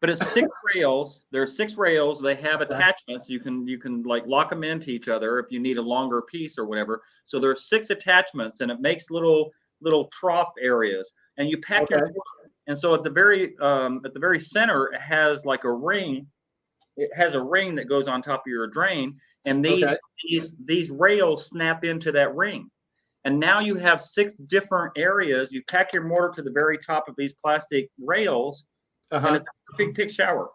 But it's 6 rails. There's 6 rails. They have attachments. You can like lock them into each other if you need a longer piece or whatever. So there's 6 attachments, and it makes little trough areas. And you pack your water. And so at the very center, it has like a ring. It has a ring that goes on top of your drain, and these rails snap into that ring. And now you have 6 different areas. You pack your mortar to the very top of these plastic rails. And it's a perfect pitch shower.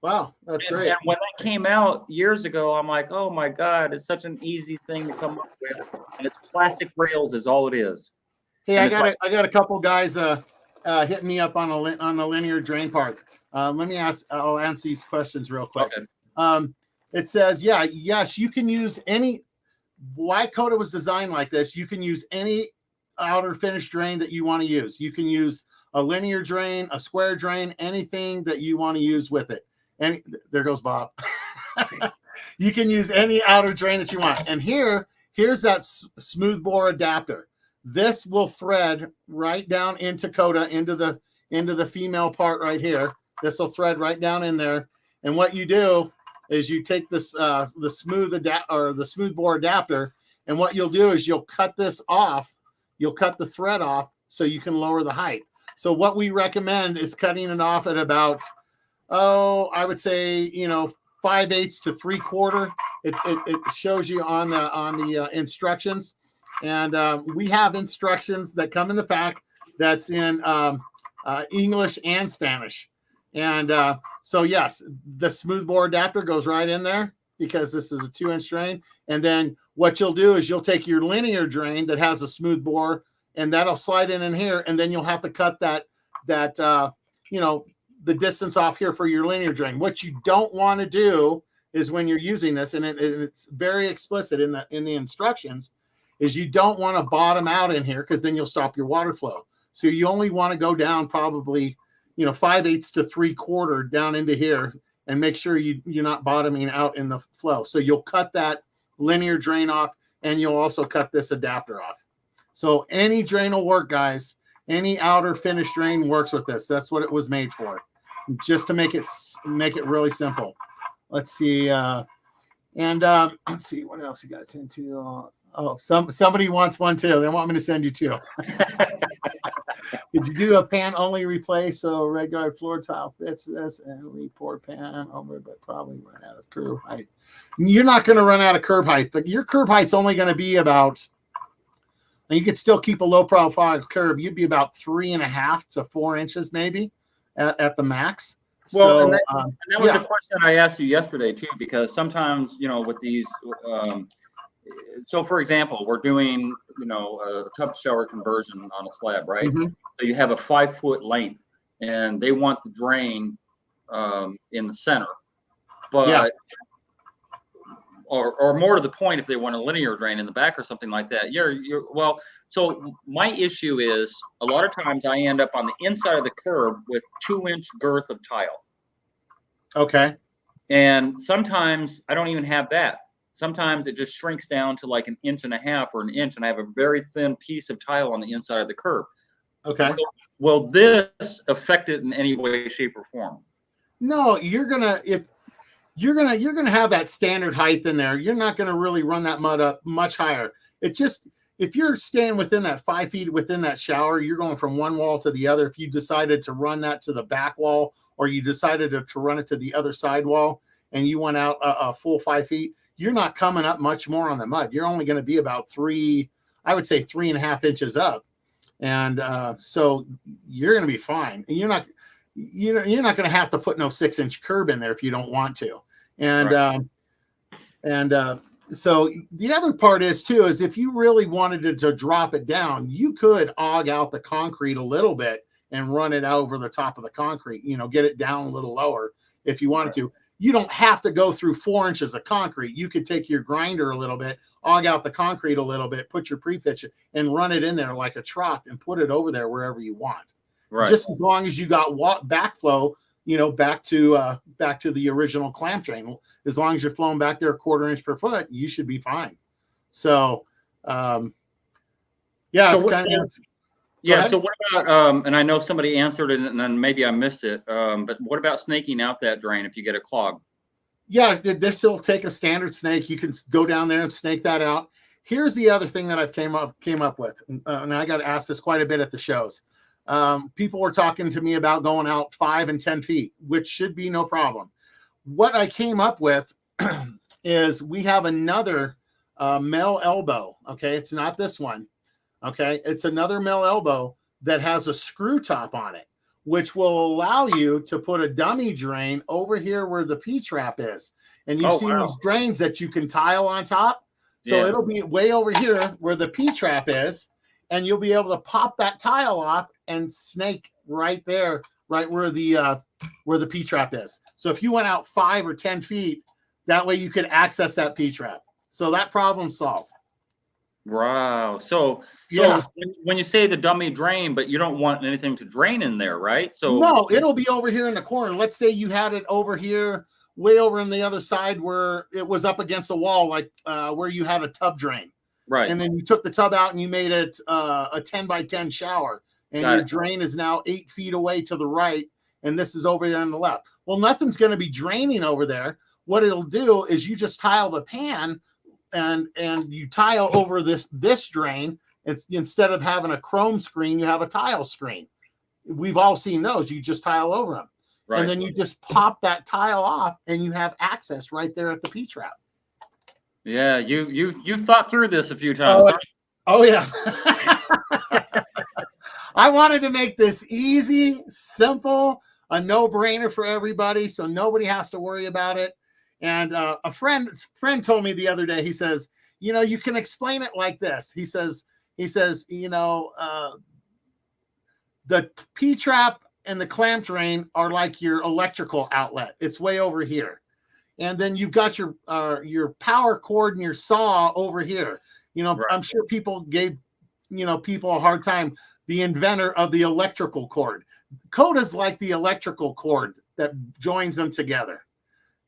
Wow, that's great. And when that came out years ago, I'm like, oh my God, it's such an easy thing to come up with. And it's plastic rails is all it is. Hey, I got a couple guys hitting me up on the linear drain part. I'll answer these questions real quick. Okay. It says, yes, you can use any. Why Koda was designed like this? You can use any outer finish drain that you want to use. You can use a linear drain, a square drain, anything that you want to use with it. And there goes Bob. You can use any outer drain that you want. And here's that smooth bore adapter. This will thread right down into Koda, into the female part right here. This will thread right down in there. And what you do is you take this the smooth bore adapter, and what you'll do is you'll cut this off. You'll cut the thread off so you can lower the height. So what we recommend is cutting it off at about, I would say, 5/8 to 3/4. It shows you on the instructions, and we have instructions that come in the pack that's in English and Spanish. And so yes, the smooth bore adapter goes right in there because this is a 2-inch drain. And then what you'll do is you'll take your linear drain that has a smooth bore, and that'll slide in here, and then you'll have to cut that the distance off here for your linear drain. What you don't want to do is when you're using this, and it's very explicit in the instructions, is you don't want to bottom out in here because then you'll stop your water flow. So you only want to go down probably 5/8 to 3/4 down into here, and make sure you're not bottoming out in the flow. So you'll cut that linear drain off, and you'll also cut this adapter off. So any drain will work, guys. Any outer finish drain works with this. That's what it was made for, just to make it really simple. Let's see. Let's see what else you got into. Somebody wants one too. They want me to send you two. Did you do a pan only replace so regular floor tile fits this and we pour pan over, but probably run out of curb height? You're not going to run out of curb height. Your curb height's only going to be about, and you could still keep a low profile curb. You'd be about 3.5 to 4 inches maybe at the max. Well, so, and that was the question I asked you yesterday too, because sometimes, with these, so for example, we're doing, a tub shower conversion on a slab, right? Mm-hmm. So you have a 5-foot length and they want the drain in the center, but, or more to the point, if they want a linear drain in the back or something like that, well, so my issue is a lot of times I end up on the inside of the curb with 2-inch girth of tile. Okay. And sometimes I don't even have that. Sometimes it just shrinks down to like 1.5 inches or 1 inch, and I have a very thin piece of tile on the inside of the curb. Okay. Will this affect it in any way, shape, or form? No, you're gonna have that standard height in there. You're not gonna really run that mud up much higher. If you're staying within that 5 feet within that shower, you're going from one wall to the other. If you decided to run that to the back wall, or you decided to run it to the other side wall, and you went out a full 5 feet, you're not coming up much more on the mud. You're only going to be about 3.5 inches up, and so you're going to be fine. And you're not going to have to put no 6-inch curb in there if you don't want to. And right. So the other part is if you really wanted to drop it down, you could aug out the concrete a little bit and run it over the top of the concrete, get it down a little lower if you wanted to. You don't have to go through 4 inches of concrete. You could take your grinder a little bit, aug out the concrete a little bit, put your pre-pitch and run it in there like a trough and put it over there wherever you want. Right. Just as long as you got backflow, back to the original clamp drain. As long as you're flowing back there 1/4 inch per foot, you should be fine. So, it's kind of. Yeah. So what about, and I know somebody answered it and then maybe I missed it, but what about snaking out that drain if you get a clog? Yeah, this will take a standard snake. You can go down there and snake that out. Here's the other thing that I've came up with, and I got asked this quite a bit at the shows. People were talking to me about going out 5 and 10 feet, which should be no problem. What I came up with is we have another male elbow. Okay. It's not this one. Okay. It's another male elbow that has a screw top on it, which will allow you to put a dummy drain over here where the P-trap is. And you've seen these drains that you can tile on top. So it'll be way over here where the P-trap is, and you'll be able to pop that tile off and snake right there, right where the P-trap is. So if you went out 5 or 10 feet, that way you could access that P-trap. So that problem's solved. Wow. So when you say the dummy drain, but you don't want anything to drain in there, right? So no, it'll be over here in the corner. Let's say you had it over here, way over on the other side where it was up against the wall, like where you had a tub drain. Right. And then you took the tub out and you made it a 10 by 10 shower. And your drain is now 8 feet away to the right. And this is over there on the left. Well, nothing's going to be draining over there. What it'll do is you just tile the pan and you tile over this drain. It's instead of having a chrome screen, you have a tile screen. We've all seen those. You just tile over them. Right. And then you just pop that tile off and you have access right there at the P-trap. Yeah, you thought through this a few times. Oh yeah. I wanted to make this easy, simple, a no-brainer for everybody, so nobody has to worry about it. And a friend told me the other day, he says, you can explain it like this. He says, the P-trap and the clamp drain are like your electrical outlet. It's way over here. And then you've got your power cord and your saw over here. Right. I'm sure people gave, people a hard time. The inventor of the electrical cord. Koda's like the electrical cord that joins them together.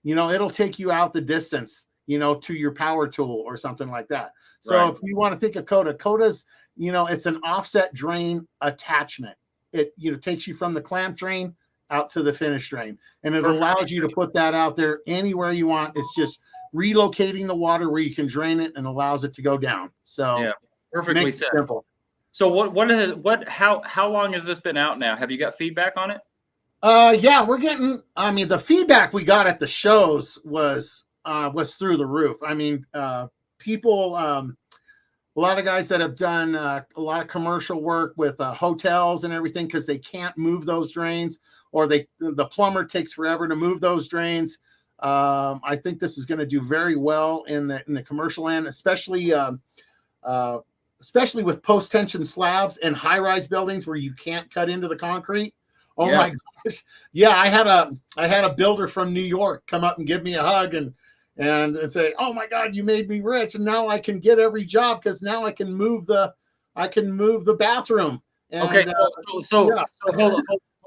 it'll take you out the distance, to your power tool or something like that. So if you want to think of Koda's, it's an offset drain attachment. It, takes you from the clamp drain out to the finish drain, and it allows you to put that out there anywhere you want. It's just relocating the water where you can drain it and allows it to go down. So yeah, perfectly makes said. it simple. So how long has this been out now? Have you got feedback on it? Yeah, we're getting, the feedback we got at the shows was through the roof. People, a lot of guys that have done a lot of commercial work with hotels and everything, because they can't move those drains, or the plumber takes forever to move those drains. I think this is going to do very well in the commercial end, especially with post-tension slabs and high-rise buildings where you can't cut into the concrete. Oh my gosh. Yeah, I had a builder from New York come up and give me a hug and say, "Oh my God, you made me rich, and now I can get every job because now I can move the bathroom." And, okay, so hold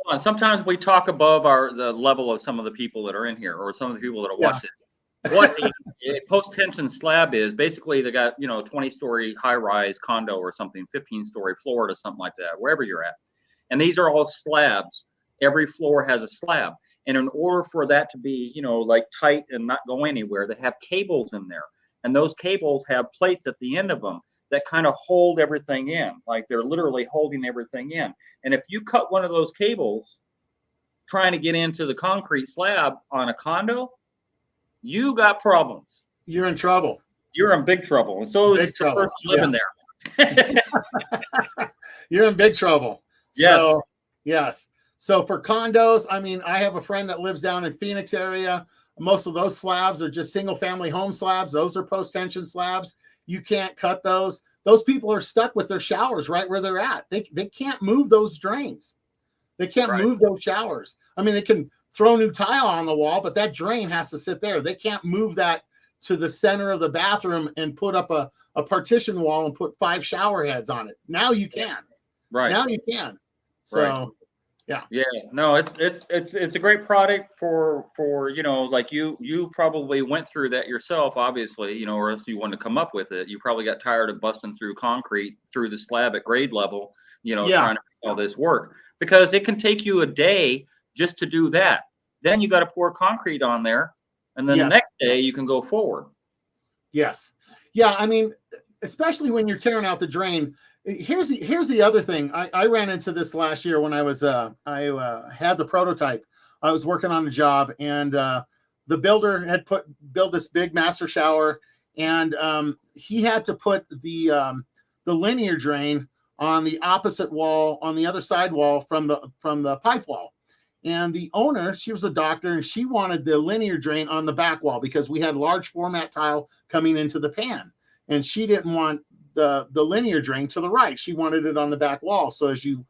on. Sometimes we talk above the level of some of the people that are in here, or some of the people that are watching this. What a post-tension slab is, basically they got 20-story high-rise condo or something, 15-story Florida, something like that, wherever you're at. And these are all slabs. Every floor has a slab. And in order for that to be, like tight and not go anywhere, they have cables in there. And those cables have plates at the end of them that kind of hold everything in. Like they're literally holding everything in. And if you cut one of those cables trying to get into the concrete slab on a condo, you got problems. You're in trouble. You're in big trouble. And so is the person living there. You're in big trouble. Yes. So, yes. So for condos, I have a friend that lives down in Phoenix area. Most of those slabs are just single family home slabs. Those are post-tension slabs. You can't cut those. Those people are stuck with their showers right where they're at. They can't move those drains. They can't move those showers. They can throw new tile on the wall, but that drain has to sit there. They can't move that to the center of the bathroom and put up a partition wall and put 5 shower heads on it. Now you can. Right. Now you can. So, yeah. No, it's a great product for like you probably went through that yourself, obviously, or else you wanted to come up with it. You probably got tired of busting through concrete through the slab at grade level, trying to make all this work, because it can take you a day just to do that. Then you got to pour concrete on there, and then the next day you can go forward. Yes. Yeah. Especially when you're tearing out the drain. Here's the other thing. I ran into this last year when I was I had the prototype. I was working on a job, and the builder had built this big master shower, and he had to put the linear drain on the opposite wall, on the other side wall from the pipe wall. And the owner, she was a doctor, and she wanted the linear drain on the back wall because we had large format tile coming into the pan, and she didn't want the linear drain to the right. She wanted it on the back wall. So as you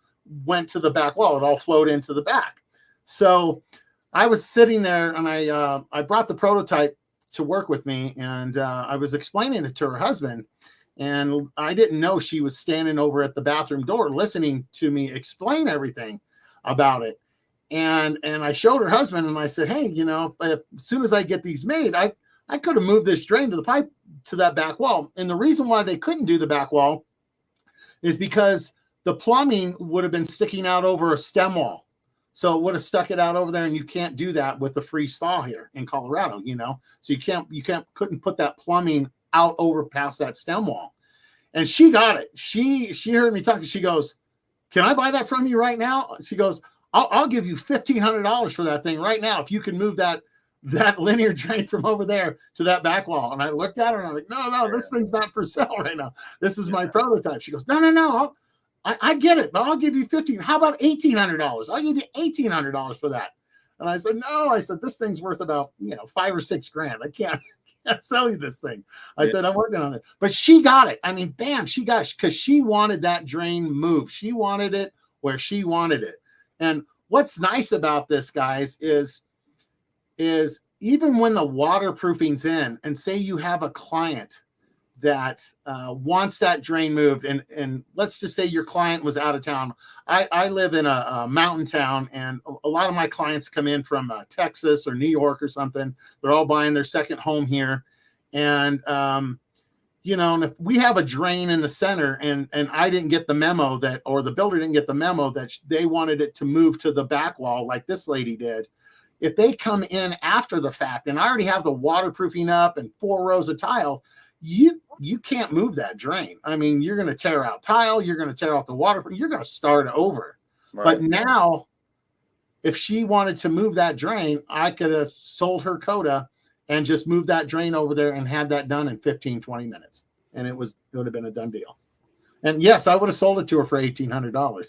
went to the back wall, it all flowed into the back. So I was sitting there, and I brought the prototype to work with me, and I was explaining it to her husband, and I didn't know she was standing over at the bathroom door listening to me explain everything about it. And I showed her husband, and I said, "Hey, as soon as I get these made, I could have moved this drain to the pipe to that back wall." And the reason why they couldn't do the back wall is because the plumbing would have been sticking out over a stem wall. So it would have stuck it out over there, and you can't do that with the free stall here in Colorado, So you couldn't put that plumbing out over past that stem wall. And she got it. She heard me talking. She goes, "Can I buy that from you right now?" She goes, I'll give you $1,500 for that thing right now if you can move that linear drain from over there to that back wall. And I looked at her, and I'm like, no, this thing's not for sale right now. This is my prototype. She goes, no, I get it, but I'll give you $1,500. How about $1,800? I'll give you $1,800 for that. And I said, no, this thing's worth about, $5 or $6 grand. I can't sell you this thing. I said, I'm working on it. But she got it. Bam, she got it because she wanted that drain moved. She wanted it where she wanted it. And what's nice about this, guys, is even when the waterproofing's in, and say you have a client that wants that drain moved, and let's just say your client was out of town. I live in a mountain town, and a lot of my clients come in from Texas or New York or something. They're all buying their second home here, and you know, and if we have a drain in the center, and I didn't get the memo that, or the builder didn't get the memo that they wanted it to move to the back wall like this lady did. If they come in after the fact, and I already have the waterproofing up and 4 rows of tile, you can't move that drain. I mean, you're going to tear out tile, you're going to tear out the water, you're going to start over. Right. But now, if she wanted to move that drain, I could have sold her Koda and just moved that drain over there and had that done in 15, 20 minutes. And it would have been a done deal. And yes, I would have sold it to her for $1,800.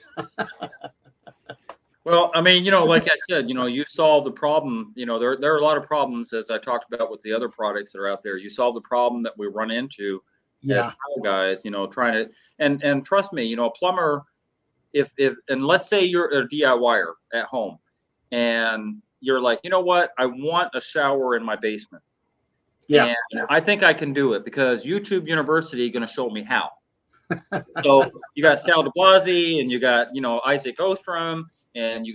Well, I mean, you know, like I said, you know, you solve the problem. You know, there are a lot of problems, as I talked about with the other products that are out there. You solve the problem that we run into as guys, you know, trying to, and trust me, you know, a plumber, and let's say you're a DIYer at home and you're like, you know what, I want a shower in my basement. Yeah. And I think I can do it because YouTube University is going to show me how. So you got Sal de Blasi and you got, you know, Isaac Ostrom. And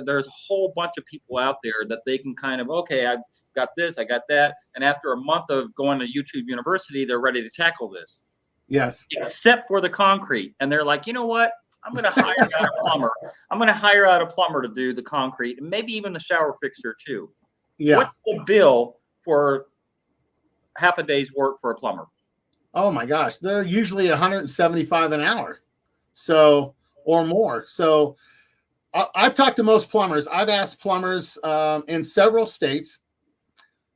there's a whole bunch of people out there that they can kind of, okay, I've got this, I got that. And after a month of going to YouTube University, they're ready to tackle this. Yes. Except for the concrete. And they're like, you know what? I'm going to hire out a plumber. I'm going to hire out a plumber to do the concrete and maybe even the shower fixture too. Yeah. What's the bill for half a day's work for a plumber? Oh my gosh. They're usually $175 an hour. So, or more. So, I've talked to most plumbers. I've asked plumbers in several states.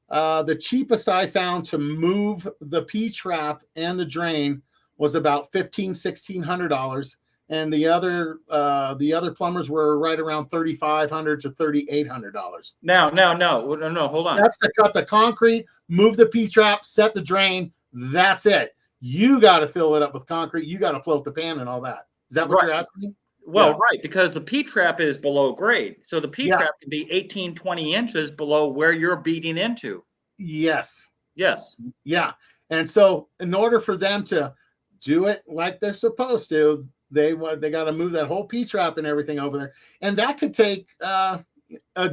The cheapest I found to move the P-trap and the drain was about $1,600, and the other plumbers were right around $3,500 to $3,800. No, hold on. That's to cut the concrete, move the P-trap, set the drain. That's it. You got to fill it up with concrete. You got to float the pan and all that. Is that what you're asking me? Well, right, because the P-trap is below grade. So the P-trap can be 18, 20 inches below where you're beating into. Yes. Yes. Yeah. And so in order for them to do it like they're supposed to, they got to move that whole P-trap and everything over there. And that could take a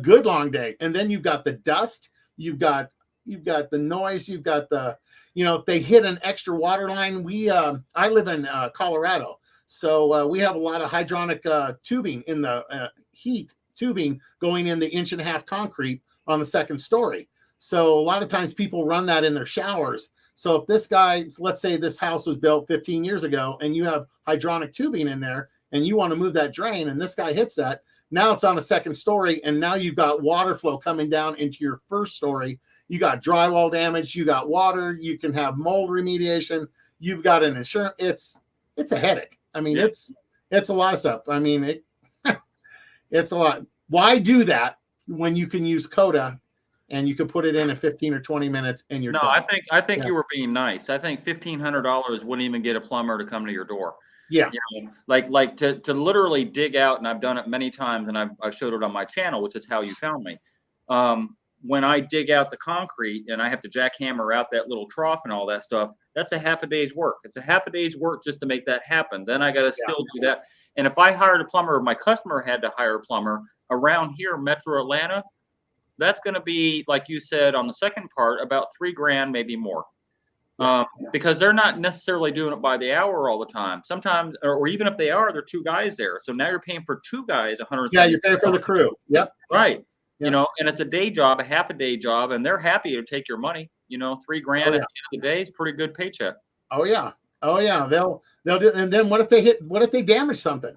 good long day. And then you've got the dust, you've got the noise, you've got the, you know, if they hit an extra water line. I live in Colorado. So we have a lot of hydronic tubing in the heat tubing going in the 1.5 inch concrete on the second story. So a lot of times people run that in their showers. So if this guy, let's say this house was built 15 years ago and you have hydronic tubing in there and you want to move that drain and this guy hits that, now it's on a second story and now you've got water flow coming down into your first story. You got drywall damage, you got water, you can have mold remediation, you've got an insurance. It's a headache. I mean, it's a lot of stuff. I mean, it's a lot. Why do that when you can use Koda and you can put it in 15 or 20 minutes and you're done? I think you were being nice. I think $1,500 wouldn't even get a plumber to come to your door. Yeah. You know, like to literally dig out, and I've done it many times, and I've showed it on my channel, which is how you found me. When I dig out the concrete and I have to jackhammer out that little trough and all that stuff, that's a half a day's work. It's a half a day's work just to make that happen. Then I got to still do that. And if I hired a plumber, my customer had to hire a plumber around here, Metro Atlanta, that's going to be, like you said on the second part, about $3,000, maybe more. Because they're not necessarily doing it by the hour all the time. Sometimes, or even if they are, there are 2 guys there. So now you're paying for 2 guys $100. Yeah, you're paying for the crew. Yep. Right. You know, and it's a day job, a half a day job, and they're happy to take your money. You know, $3,000 at the end of the day is pretty good paycheck. Oh yeah. They'll do. And then what if they damage something?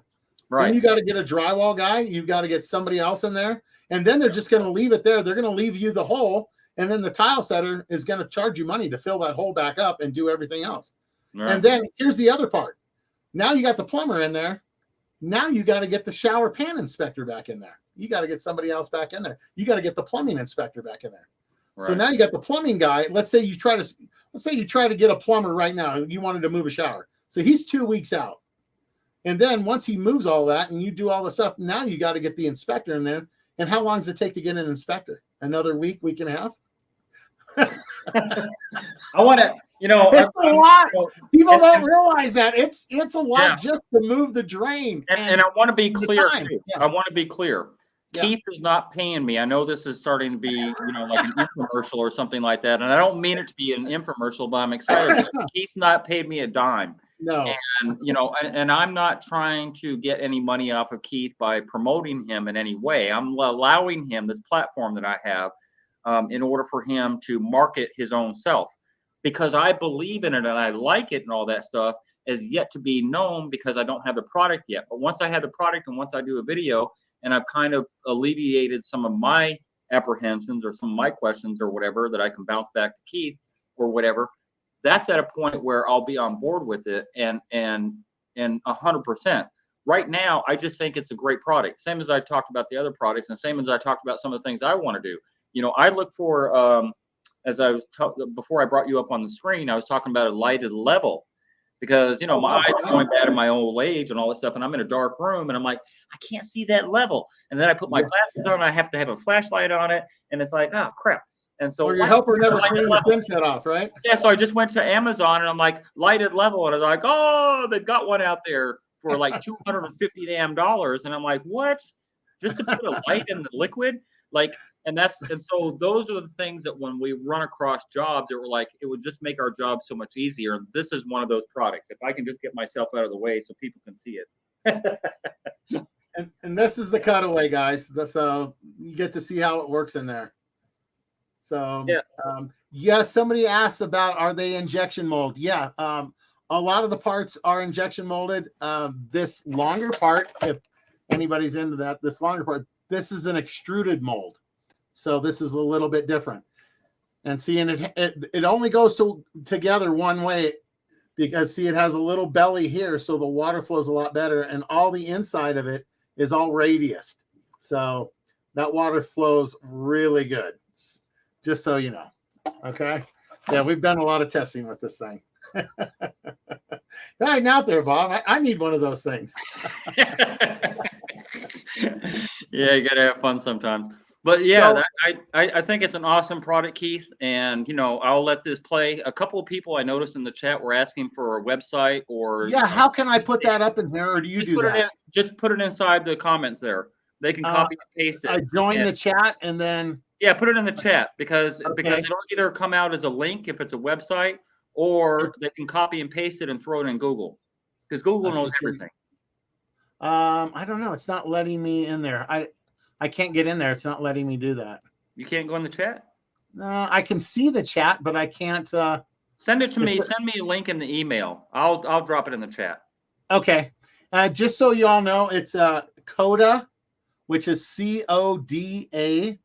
Right. Then you got to get a drywall guy. You've got to get somebody else in there, and then they're just going to leave it there. They're going to leave you the hole, and then the tile setter is going to charge you money to fill that hole back up and do everything else. Right. And then here's the other part. Now you got the plumber in there. Now you got to get the shower pan inspector back in there. You got to get somebody else back in there. You got to get the plumbing inspector back in there. Right. So now you got the plumbing guy. Let's say you try to get a plumber right now. You wanted to move a shower. So he's 2 weeks out. And then once he moves all that and you do all the stuff, now you got to get the inspector in there. And how long does it take to get an inspector? Another week and a half? I want You know, It's a lot. you know, People don't realize that it's a lot Yeah. just to move the drain. and I want to be clear time. too. Yeah. I want to be clear. Yeah. Keith is not paying me. I know this is starting to be, you know, like an infomercial or something like that. And I don't mean it to be an infomercial, but I'm excited. Keith's not paid me a dime. No. And, you know, and I'm not trying to get any money off of Keith by promoting him in any way. I'm allowing him this platform that I have in order for him to market his own self, because I believe in it and I like it and all that stuff is yet to be known because I don't have the product yet. But once I have the product and once I do a video and I've kind of alleviated some of my apprehensions or some of my questions or whatever that I can bounce back to Keith or whatever, that's at a point where I'll be on board with it and 100%. Right now, I just think it's a great product. Same as I talked about the other products and same as I talked about some of the things I want to do. You know, I look for, as I was before I brought you up on the screen, I was talking about a lighted level because, you know, my eyes are going bad in my old age and all this stuff. And I'm in a dark room and I'm like, I can't see that level. And then I put my glasses on, I have to have a flashlight on it. And it's like, oh, crap. And so Or your helper never turned the pin set off, right? Yeah, so I just went to Amazon and I'm like, lighted level. And I was like, oh, they've got one out there for like $250 damn. And I'm like, what? Just to put a light in the liquid? Like, and so those are the things that when we run across jobs that were like, it would just make our job so much easier. And this is one of those products. If I can just get myself out of the way so people can see it. and this is the cutaway, guys. So you get to see how it works in there. So yeah. Yes, somebody asked about, are they injection mold? Yeah. A lot of the parts are injection molded. This longer part, if anybody's into that, this longer part, this is an extruded mold. So this is a little bit different. And see, and it only goes together one way because see, it has a little belly here. So the water flows a lot better and all the inside of it is all radius. So that water flows really good. Just so you know. Okay. Yeah, we've done a lot of testing with this thing. Hang out there, Bob. I need one of those things. Yeah, you gotta have fun sometimes. But yeah, so, I think it's an awesome product, Keith. And you know, I'll let this play. A couple of people I noticed in the chat were asking for a website or how can I put that up in there, or do you do that? Just put it inside the comments there. They can copy and paste it. I join the chat and then put it in the chat because it'll either come out as a link if it's a website, or they can copy and paste it and throw it in Google because Google knows everything. I don't know. It's not letting me in there. I can't get in there. It's not letting me do that. You can't go in the chat? No, I can see the chat, but I can't. Send it to me. Send me a link in the email. I'll drop it in the chat. Okay. Just so you all know, it's Koda, which is CODAUS.com.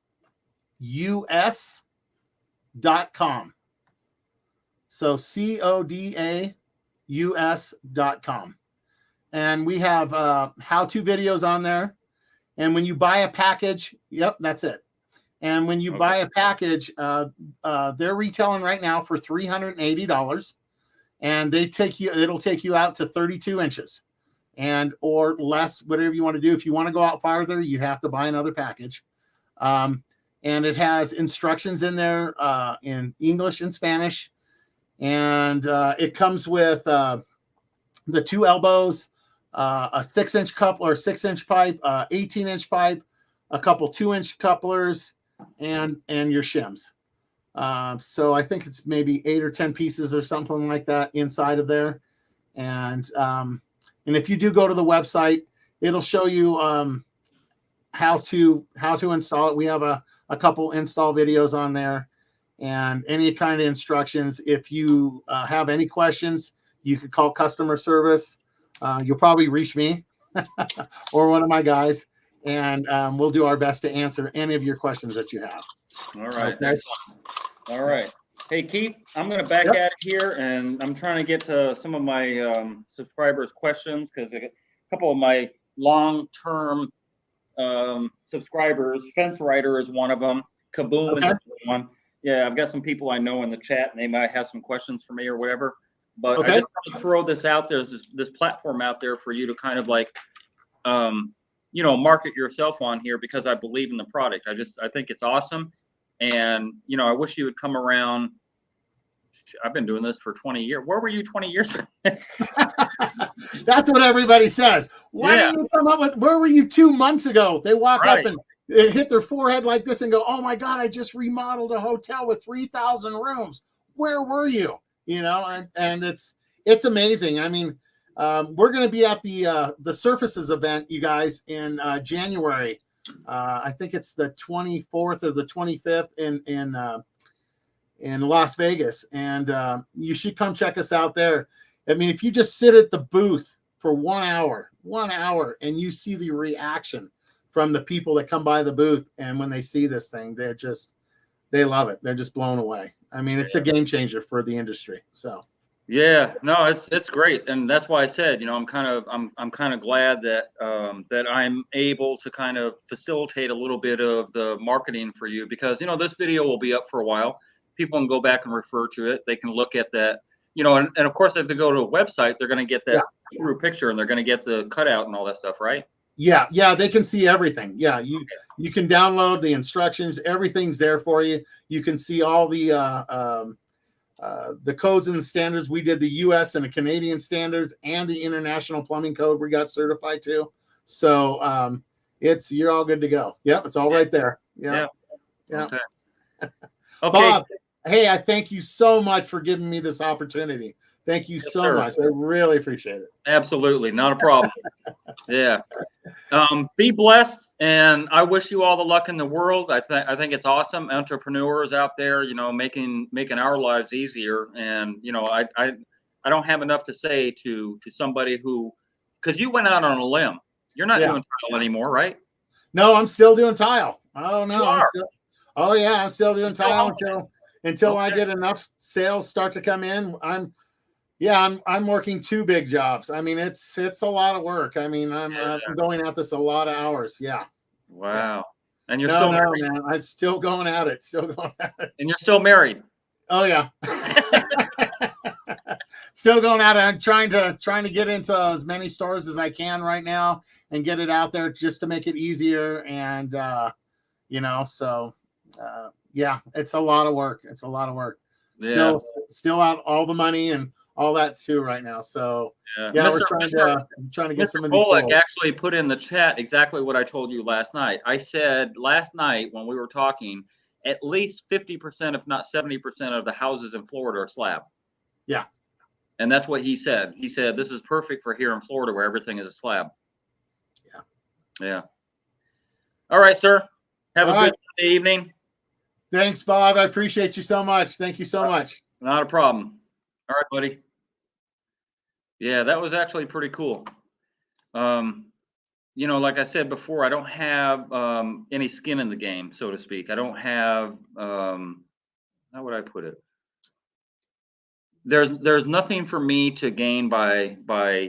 So CODAUS.com. And we have how-to videos on there. And when you buy a package, that's it. And when you buy a package, they're retailing right now for $380. And it'll take you out to 32 inches and or less, whatever you want to do. If you want to go out farther, you have to buy another package. And it has instructions in there in English and Spanish. And it comes with the 2 elbows, a 6-inch coupler, 6-inch pipe, 18-inch pipe, a couple 2-inch couplers, and your shims. So I think it's maybe 8 or 10 pieces or something like that inside of there. And if you do go to the website, it'll show you how to install it. We have a couple install videos on there and any kind of instructions. If you have any questions, you could call customer service. You'll probably reach me or one of my guys, and we'll do our best to answer any of your questions that you have. All right. Okay. Excellent. All right. Hey, Keith, I'm going to back at it here, and I'm trying to get to some of my subscribers' questions because a couple of my long-term subscribers, Fence Rider is one of them, Kaboom is one. Yeah, I've got some people I know in the chat, and they might have some questions for me or whatever. But I just want to throw this out there. There's this platform out there for you to kind of like, market yourself on here because I believe in the product. I think it's awesome. And, I wish you would come around I've been doing this for 20 years. Where were you 20 years ago? That's what everybody says. Why Yeah. didn't you come up with, where were you 2 months ago? They walk up Right. and hit their forehead like this and go, oh my God, I just remodeled a hotel with 3,000 rooms. Where were you? You know, and it's amazing. I mean, we're going to be at the Surfaces event, you guys, in January. I think it's the 24th or the 25th in Las Vegas, and you should come check us out there. I mean, if you just sit at the booth for 1 hour, and you see the reaction from the people that come by the booth, and when they see this thing, they love it. They're just blown away. I mean, it's a game changer for the industry. So. Yeah, no, it's great, and that's why I said, you know, I'm kind of glad that that I'm able to kind of facilitate a little bit of the marketing for you, because, you know, this video will be up for a while. People can go back and refer to it. They can look at that, you know, and of course, if they go to a website, they're going to get that true picture, and they're going to get the cutout and all that stuff, right? Yeah, they can see everything. Yeah, you can download the instructions. Everything's there for you. You can see all the codes and the standards. We did the U.S. and the Canadian standards and the International Plumbing Code we got certified to. So you're all good to go. Yep, it's all right there. Yeah. Okay. Bob, hey, I thank you so much for giving me this opportunity. Thank you so much. I really appreciate it. Absolutely, not a problem. Yeah. Be blessed, and I wish you all the luck in the world. I think it's awesome. Entrepreneurs out there, you know, making our lives easier. And, you know, I don't have enough to say to somebody who, because you went out on a limb. You're not doing tile anymore, right? No, I'm still doing tile. Oh no, I'm still doing tile until I get enough sales start to come in. I'm working 2 big jobs. I mean, it's a lot of work. I mean, I'm going at this a lot of hours. Yeah. Wow. And you're still married. Man, I'm still going at it. And you're still married. Oh yeah. Still going at it. I'm trying to get into as many stores as I can right now and get it out there just to make it easier. And you know, so it's a lot of work. It's a lot of work. Yeah. Still out all the money and all that too right now. So we're trying to get some of these sold. Actually put in the chat exactly what I told you last night. I said last night when we were talking, at least 50%, if not 70% of the houses in Florida are slab. Yeah. And that's what he said. He said, this is perfect for here in Florida where everything is a slab. Yeah. All right, sir. Have a good evening. Thanks, Bob. I appreciate you so much. Thank you so much. Not a problem. All right, buddy. Yeah, that was actually pretty cool. You know, like I said before, I don't have any skin in the game, so to speak. I don't have, how would I put it? There's nothing for me to gain by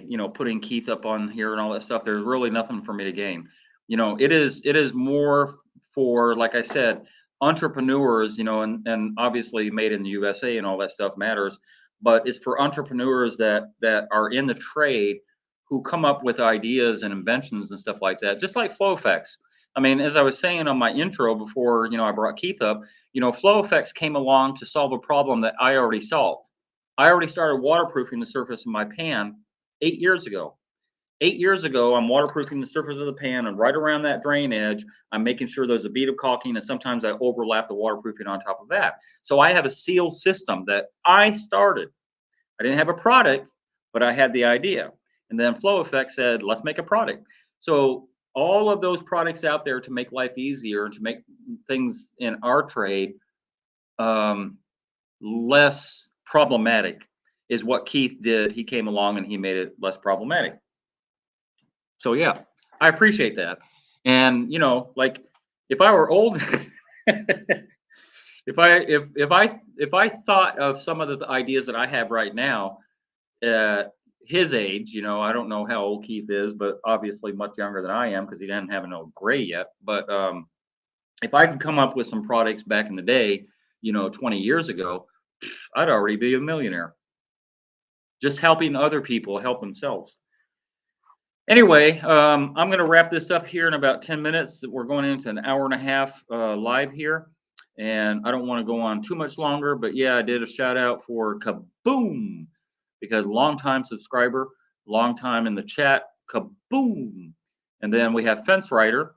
you know, putting Keith up on here and all that stuff. There's really nothing for me to gain. You know, it is more for, like I said, entrepreneurs, you know, and obviously made in the USA and all that stuff matters, but it's for entrepreneurs that are in the trade who come up with ideas and inventions and stuff like that, just like Flow Effects. I mean, as I was saying on my intro before, you know, I brought Keith up, you know, Flow Effects came along to solve a problem that I already solved. I already started waterproofing the surface of my pan 8 years ago. 8 years ago, I'm waterproofing the surface of the pan, and right around that drain edge, I'm making sure there's a bead of caulking, and sometimes I overlap the waterproofing on top of that. So I have a sealed system that I started. I didn't have a product, but I had the idea. And then Flow Effect said, let's make a product. So all of those products out there to make life easier and to make things in our trade less problematic is what Keith did. He came along and he made it less problematic. So yeah, I appreciate that. And you know, like if I were old, if I thought of some of the ideas that I have right now at his age, you know, I don't know how old Keith is, but obviously much younger than I am because he didn't have no gray yet. But if I could come up with some products back in the day, you know, 20 years ago, I'd already be a millionaire. Just helping other people help themselves. Anyway, I'm going to wrap this up here in about 10 minutes. We're going into an hour and a half live here. And I don't want to go on too much longer, but yeah, I did a shout out for Kaboom, because long-time subscriber, long time in the chat, Kaboom. And then we have Fence Rider.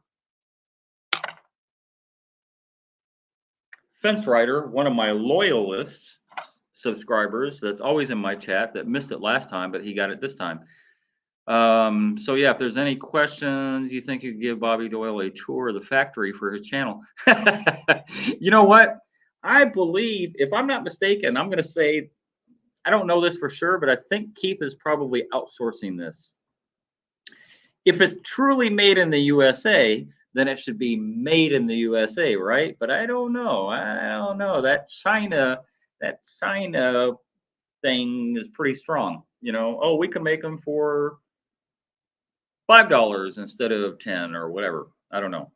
Fence Rider, one of my loyalist subscribers that's always in my chat, that missed it last time, but he got it this time. So yeah, if there's any questions, you think you could give Bobby Doyle a tour of the factory for his channel. You know what? I believe, if I'm not mistaken, I'm going to say, I don't know this for sure, but I think Keith is probably outsourcing this. If it's truly made in the USA, then it should be made in the USA, right? But I don't know. I don't know. That China thing is pretty strong. You know, oh, we can make them for $5 instead of 10 or whatever. I don't know.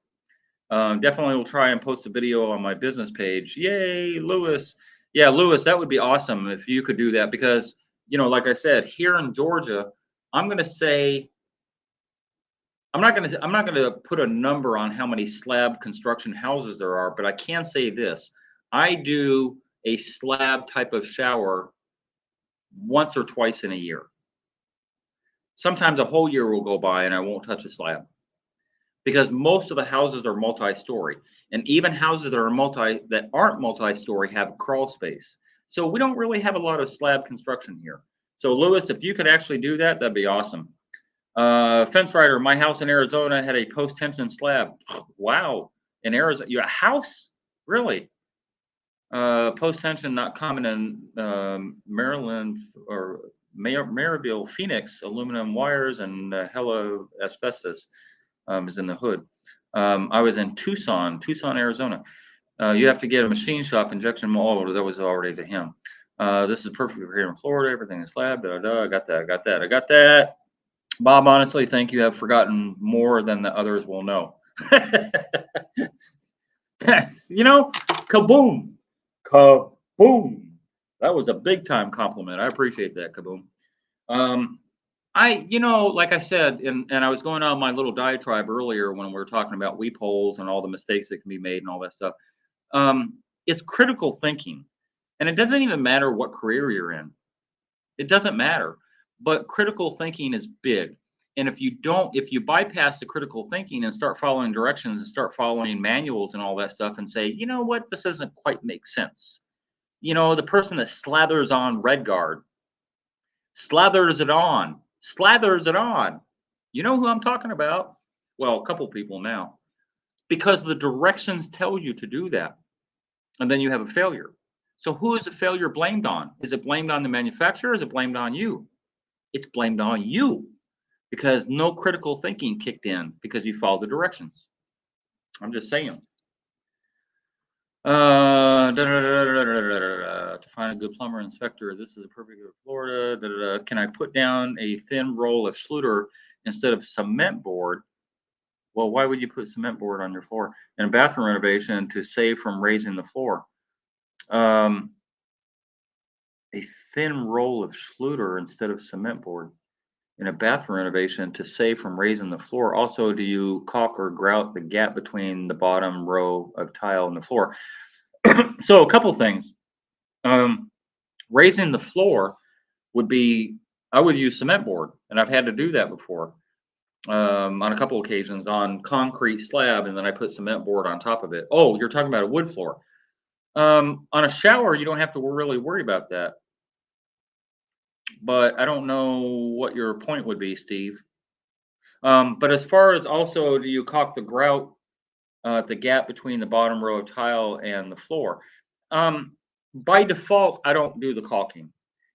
Definitely will try and post a video on my business page. Yay, Lewis. Yeah, Lewis, that would be awesome if you could do that, because, you know, like I said, here in Georgia, I'm going to say, I'm not going to put a number on how many slab construction houses there are, but I can say this. I do a slab type of shower once or twice in a year. Sometimes a whole year will go by and I won't touch a slab, because most of the houses are multi-story, and even houses that aren't multi-story have crawl space. So we don't really have a lot of slab construction here. So Lewis, if you could actually do that, that'd be awesome. Fence Rider, my house in Arizona had a post-tension slab. Wow, in Arizona, your house? Really? Post-tension not common in Maryland or Maryville, Phoenix. Aluminum wires and hella asbestos is in the hood. I was in Tucson, Arizona. You have to get a machine shop injection mold. That was already to him. This is perfect for here in Florida. Everything is slab. I got that. Bob, honestly, think you have forgotten more than the others will know. You know, kaboom. Kaboom. That was a big time compliment. I appreciate that, Kaboom. You know, like I said, and I was going on my little diatribe earlier when we were talking about weep holes and all the mistakes that can be made and all that stuff. It's critical thinking. And it doesn't even matter what career you're in. It doesn't matter. But critical thinking is big. And if you bypass the critical thinking and start following directions and start following manuals and all that stuff and say, you know what, this doesn't quite make sense. You know, the person that slathers on RedGuard, slathers it on. You know who I'm talking about? Well, a couple people now. Because the directions tell you to do that. And then you have a failure. So who is the failure blamed on? Is it blamed on the manufacturer? Or is it blamed on you? It's blamed on you, because no critical thinking kicked in because you followed the directions. I'm just saying. To find a good plumber inspector, this is a perfect good Florida. Can I put down a thin roll of Schluter instead of cement board? Well, why would you put cement board on your floor? In a bathroom renovation to save from raising the floor. A thin roll of Schluter instead of cement board in a bathroom renovation to save from raising the floor. Also, do you caulk or grout the gap between the bottom row of tile and the floor? So a couple things. Raising the floor would be, I would use cement board, and I've had to do that before on a couple occasions on concrete slab, and then I put cement board on top of it. Oh, you're talking about a wood floor. On a shower, you don't have to really worry about that. But I don't know what your point would be, Steve. But as far as also, do you caulk the grout, the gap between the bottom row of tile and the floor? By default, I don't do the caulking.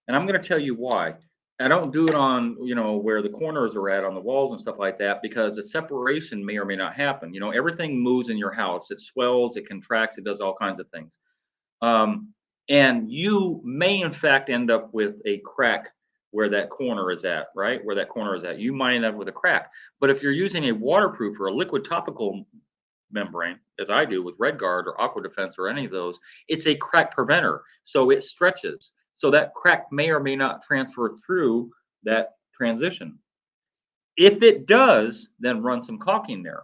And I'm going to tell you why. I don't do it on, you know, where the corners are at on the walls and stuff like that, because the separation may or may not happen. You know, everything moves in your house. It swells, it contracts, it does all kinds of things. And you may, in fact, end up with a crack where that corner is at, right? Where that corner is at. You might end up with a crack. But if you're using a waterproof or a liquid topical membrane, as I do with RedGuard or Aqua Defense or any of those, it's a crack preventer. So it stretches. So that crack may or may not transfer through that transition. If it does, then run some caulking there.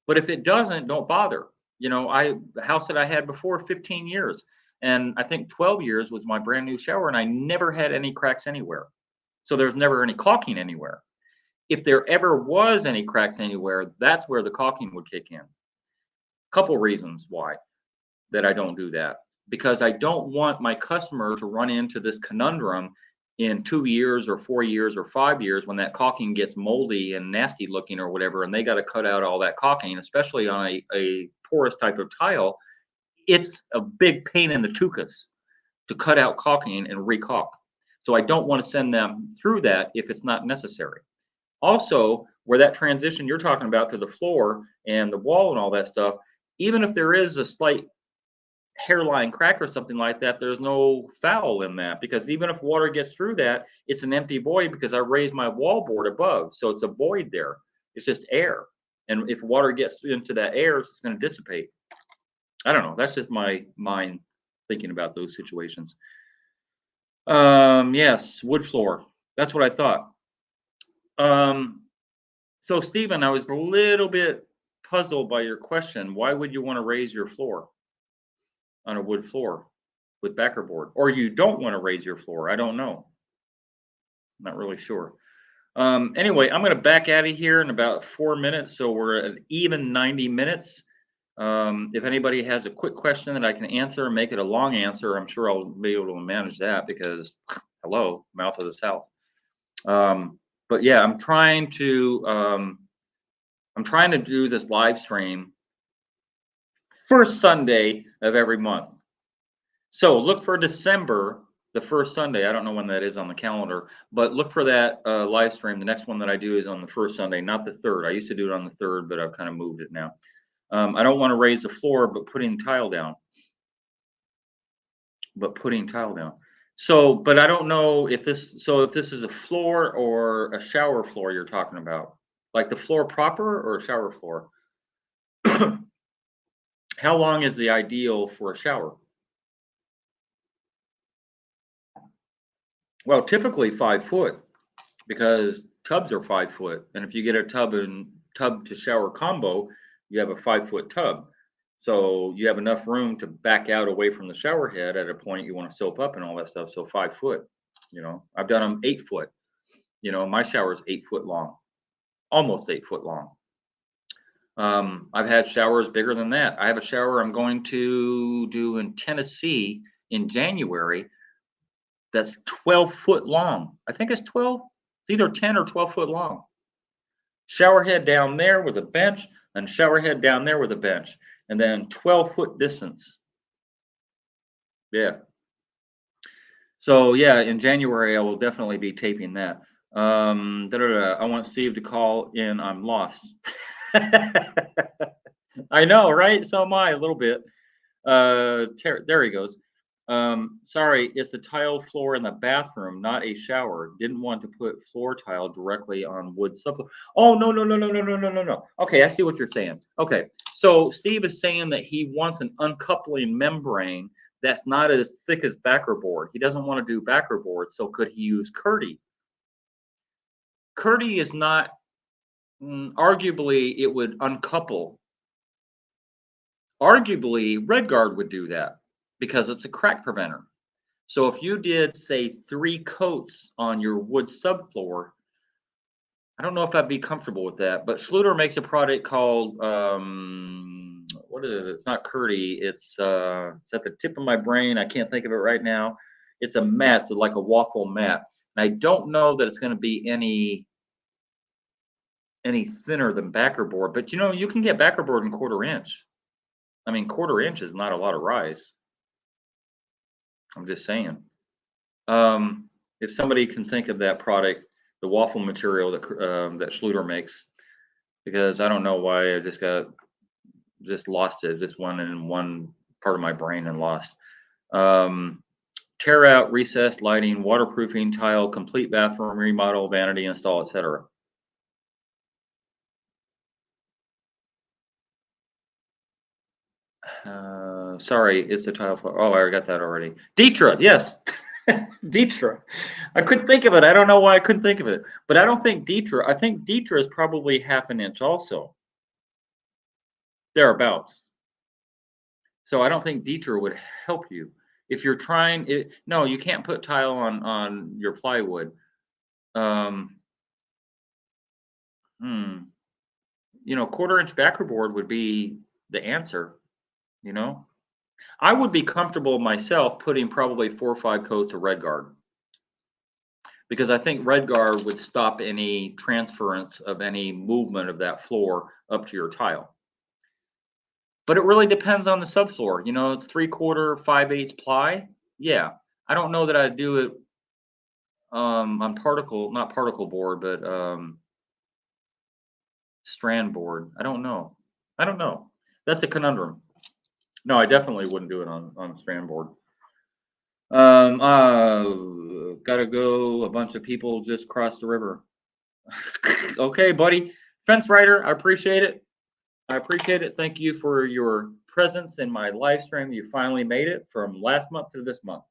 But if it doesn't, don't bother. You know, the house that I had before, 15 years. And I think 12 years was my brand new shower, and I never had any cracks anywhere. So there's never any caulking anywhere. If there ever was any cracks anywhere, that's where the caulking would kick in. Couple reasons why that I don't do that. Because I don't want my customer to run into this conundrum in 2 years or 4 years or 5 years when that caulking gets moldy and nasty looking or whatever, and they got to cut out all that caulking, especially on a porous type of tile. It's a big pain in the tuchus to cut out caulking and recaulk. So I don't want to send them through that if it's not necessary. Also, where that transition you're talking about to the floor and the wall and all that stuff, even if there is a slight hairline crack or something like that, there's no foul in that, because even if water gets through that, it's an empty void because I raised my wall board above. So it's a void there. It's just air. And if water gets into that air, it's going to dissipate. I don't know. That's just my mind thinking about those situations. Yes, wood floor. That's what I thought. So Stephen, I was a little bit puzzled by your question. Why would you want to raise your floor on a wood floor with backer board? Or you don't want to raise your floor? I don't know. I'm not really sure. Anyway, I'm going to back out of here in about 4 minutes. So we're at an even 90 minutes. If anybody has a quick question that I can answer and make it a long answer, I'm sure I'll be able to manage that because, hello, mouth of the South. But yeah, I'm trying to do this live stream first Sunday of every month. So look for December, the first Sunday. I don't know when that is on the calendar, but look for that live stream. The next one that I do is on the first Sunday, not the third. I used to do it on the third, but I've kind of moved it now. I don't want to raise the floor, but putting tile down. So, but I don't know if this is a floor or a shower floor you're talking about, like the floor proper or a shower floor. How long is the ideal for a shower? Well, typically 5 foot, because tubs are 5 foot, and if you get a tub to shower combo, you have a 5 foot tub. So you have enough room to back out away from the shower head at a point you want to soap up and all that stuff. So 5 foot, you know, I've done them 8 foot. You know, my shower is 8 foot long, almost 8 foot long. I've had showers bigger than that. I have a shower I'm going to do in Tennessee in January that's 12 foot long. I think it's 12. It's either 10 or 12 foot long. Shower head down there with a bench, and shower head down there with a bench, and then 12 foot distance. Yeah. So yeah, in January I will definitely be taping that. I want Steve to call in. I'm lost. I know, right? So am I a little bit. There he goes. Sorry, it's the tile floor in the bathroom, not a shower. Didn't want to put floor tile directly on wood subfloor. Oh, no. Okay, I see what you're saying. Okay, so Steve is saying that he wants an uncoupling membrane that's not as thick as backer board. He doesn't want to do backer board, so could he use Kerdi? Kerdi is not, arguably it would uncouple. Arguably, RedGuard would do that, because it's a crack preventer. So if you did, say, 3 coats on your wood subfloor, I don't know if I'd be comfortable with that, but Schluter makes a product called, what is it? It's not Kerdi. It's at the tip of my brain. I can't think of it right now. It's a mat. It's like a waffle mat. And I don't know that it's going to be any thinner than backer board, but you know, you can get backer board in 1/4 inch. I mean, 1/4 inch is not a lot of rise. I'm just saying. If somebody can think of that product, the waffle material that Schluter makes, because I don't know why I just lost it. Just went in one part of my brain and lost. Tear out, recessed lighting, waterproofing, tile, complete bathroom remodel, vanity install, etc. Sorry, it's the tile floor. Oh, I got that already. Ditra, yes. Ditra. I couldn't think of it. I don't know why I couldn't think of it. But I don't think Ditra. I think Ditra is probably 1/2 inch also. Thereabouts. So I don't think Dieter would help you if you're trying it. No, you can't put tile on your plywood. You know, 1/4 inch backer board would be the answer. You know, I would be comfortable myself putting probably 4 or 5 coats of red guard, because I think red guard would stop any transference of any movement of that floor up to your tile. But it really depends on the subfloor. You know, it's 3/4, 5/8 ply. Yeah, I don't know that I'd do it on not particle board, but strand board. I don't know. That's a conundrum. No, I definitely wouldn't do it on strand board. Gotta go. A bunch of people just crossed the river. Okay, buddy. Fence rider, I appreciate it. Thank you for your presence in my live stream. You finally made it from last month to this month.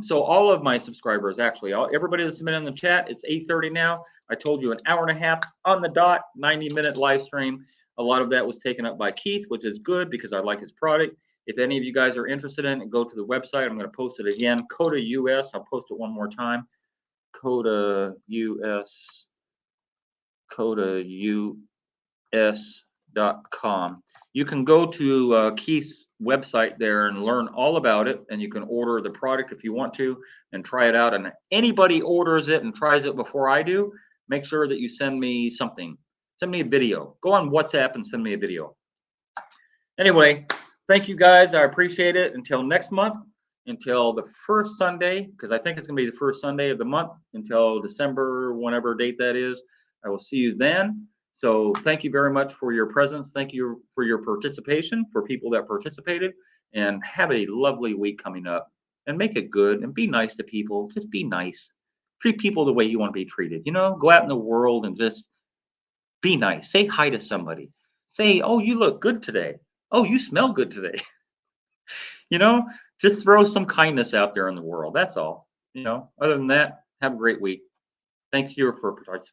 So all of my subscribers, actually, everybody that's been in the chat, it's 8:30 now. I told you an hour and a half on the dot, 90-minute live stream. A lot of that was taken up by Keith, which is good because I like his product. If any of you guys are interested in it, go to the website. I'm going to post it again. Koda US. I'll post it one more time. Koda US. KodaUS.com. You can go to Keith's website there and learn all about it, and you can order the product if you want to and try it out. And anybody orders it and tries it before I do, make sure that you send me something. Send me a video. Go on WhatsApp and send me a video. Anyway, thank you guys. I appreciate it. Until next month, until the first Sunday, because I think it's going to be the first Sunday of the month, until December, whatever date that is. I will see you then. So thank you very much for your presence. Thank you for your participation, for people that participated, and have a lovely week coming up. And make it good and be nice to people. Just be nice. Treat people the way you want to be treated. You know, go out in the world and just be nice. Say hi to somebody. Say, oh, you look good today. Oh, you smell good today. You know, just throw some kindness out there in the world. That's all. You know, other than that, have a great week. Thank you for participating.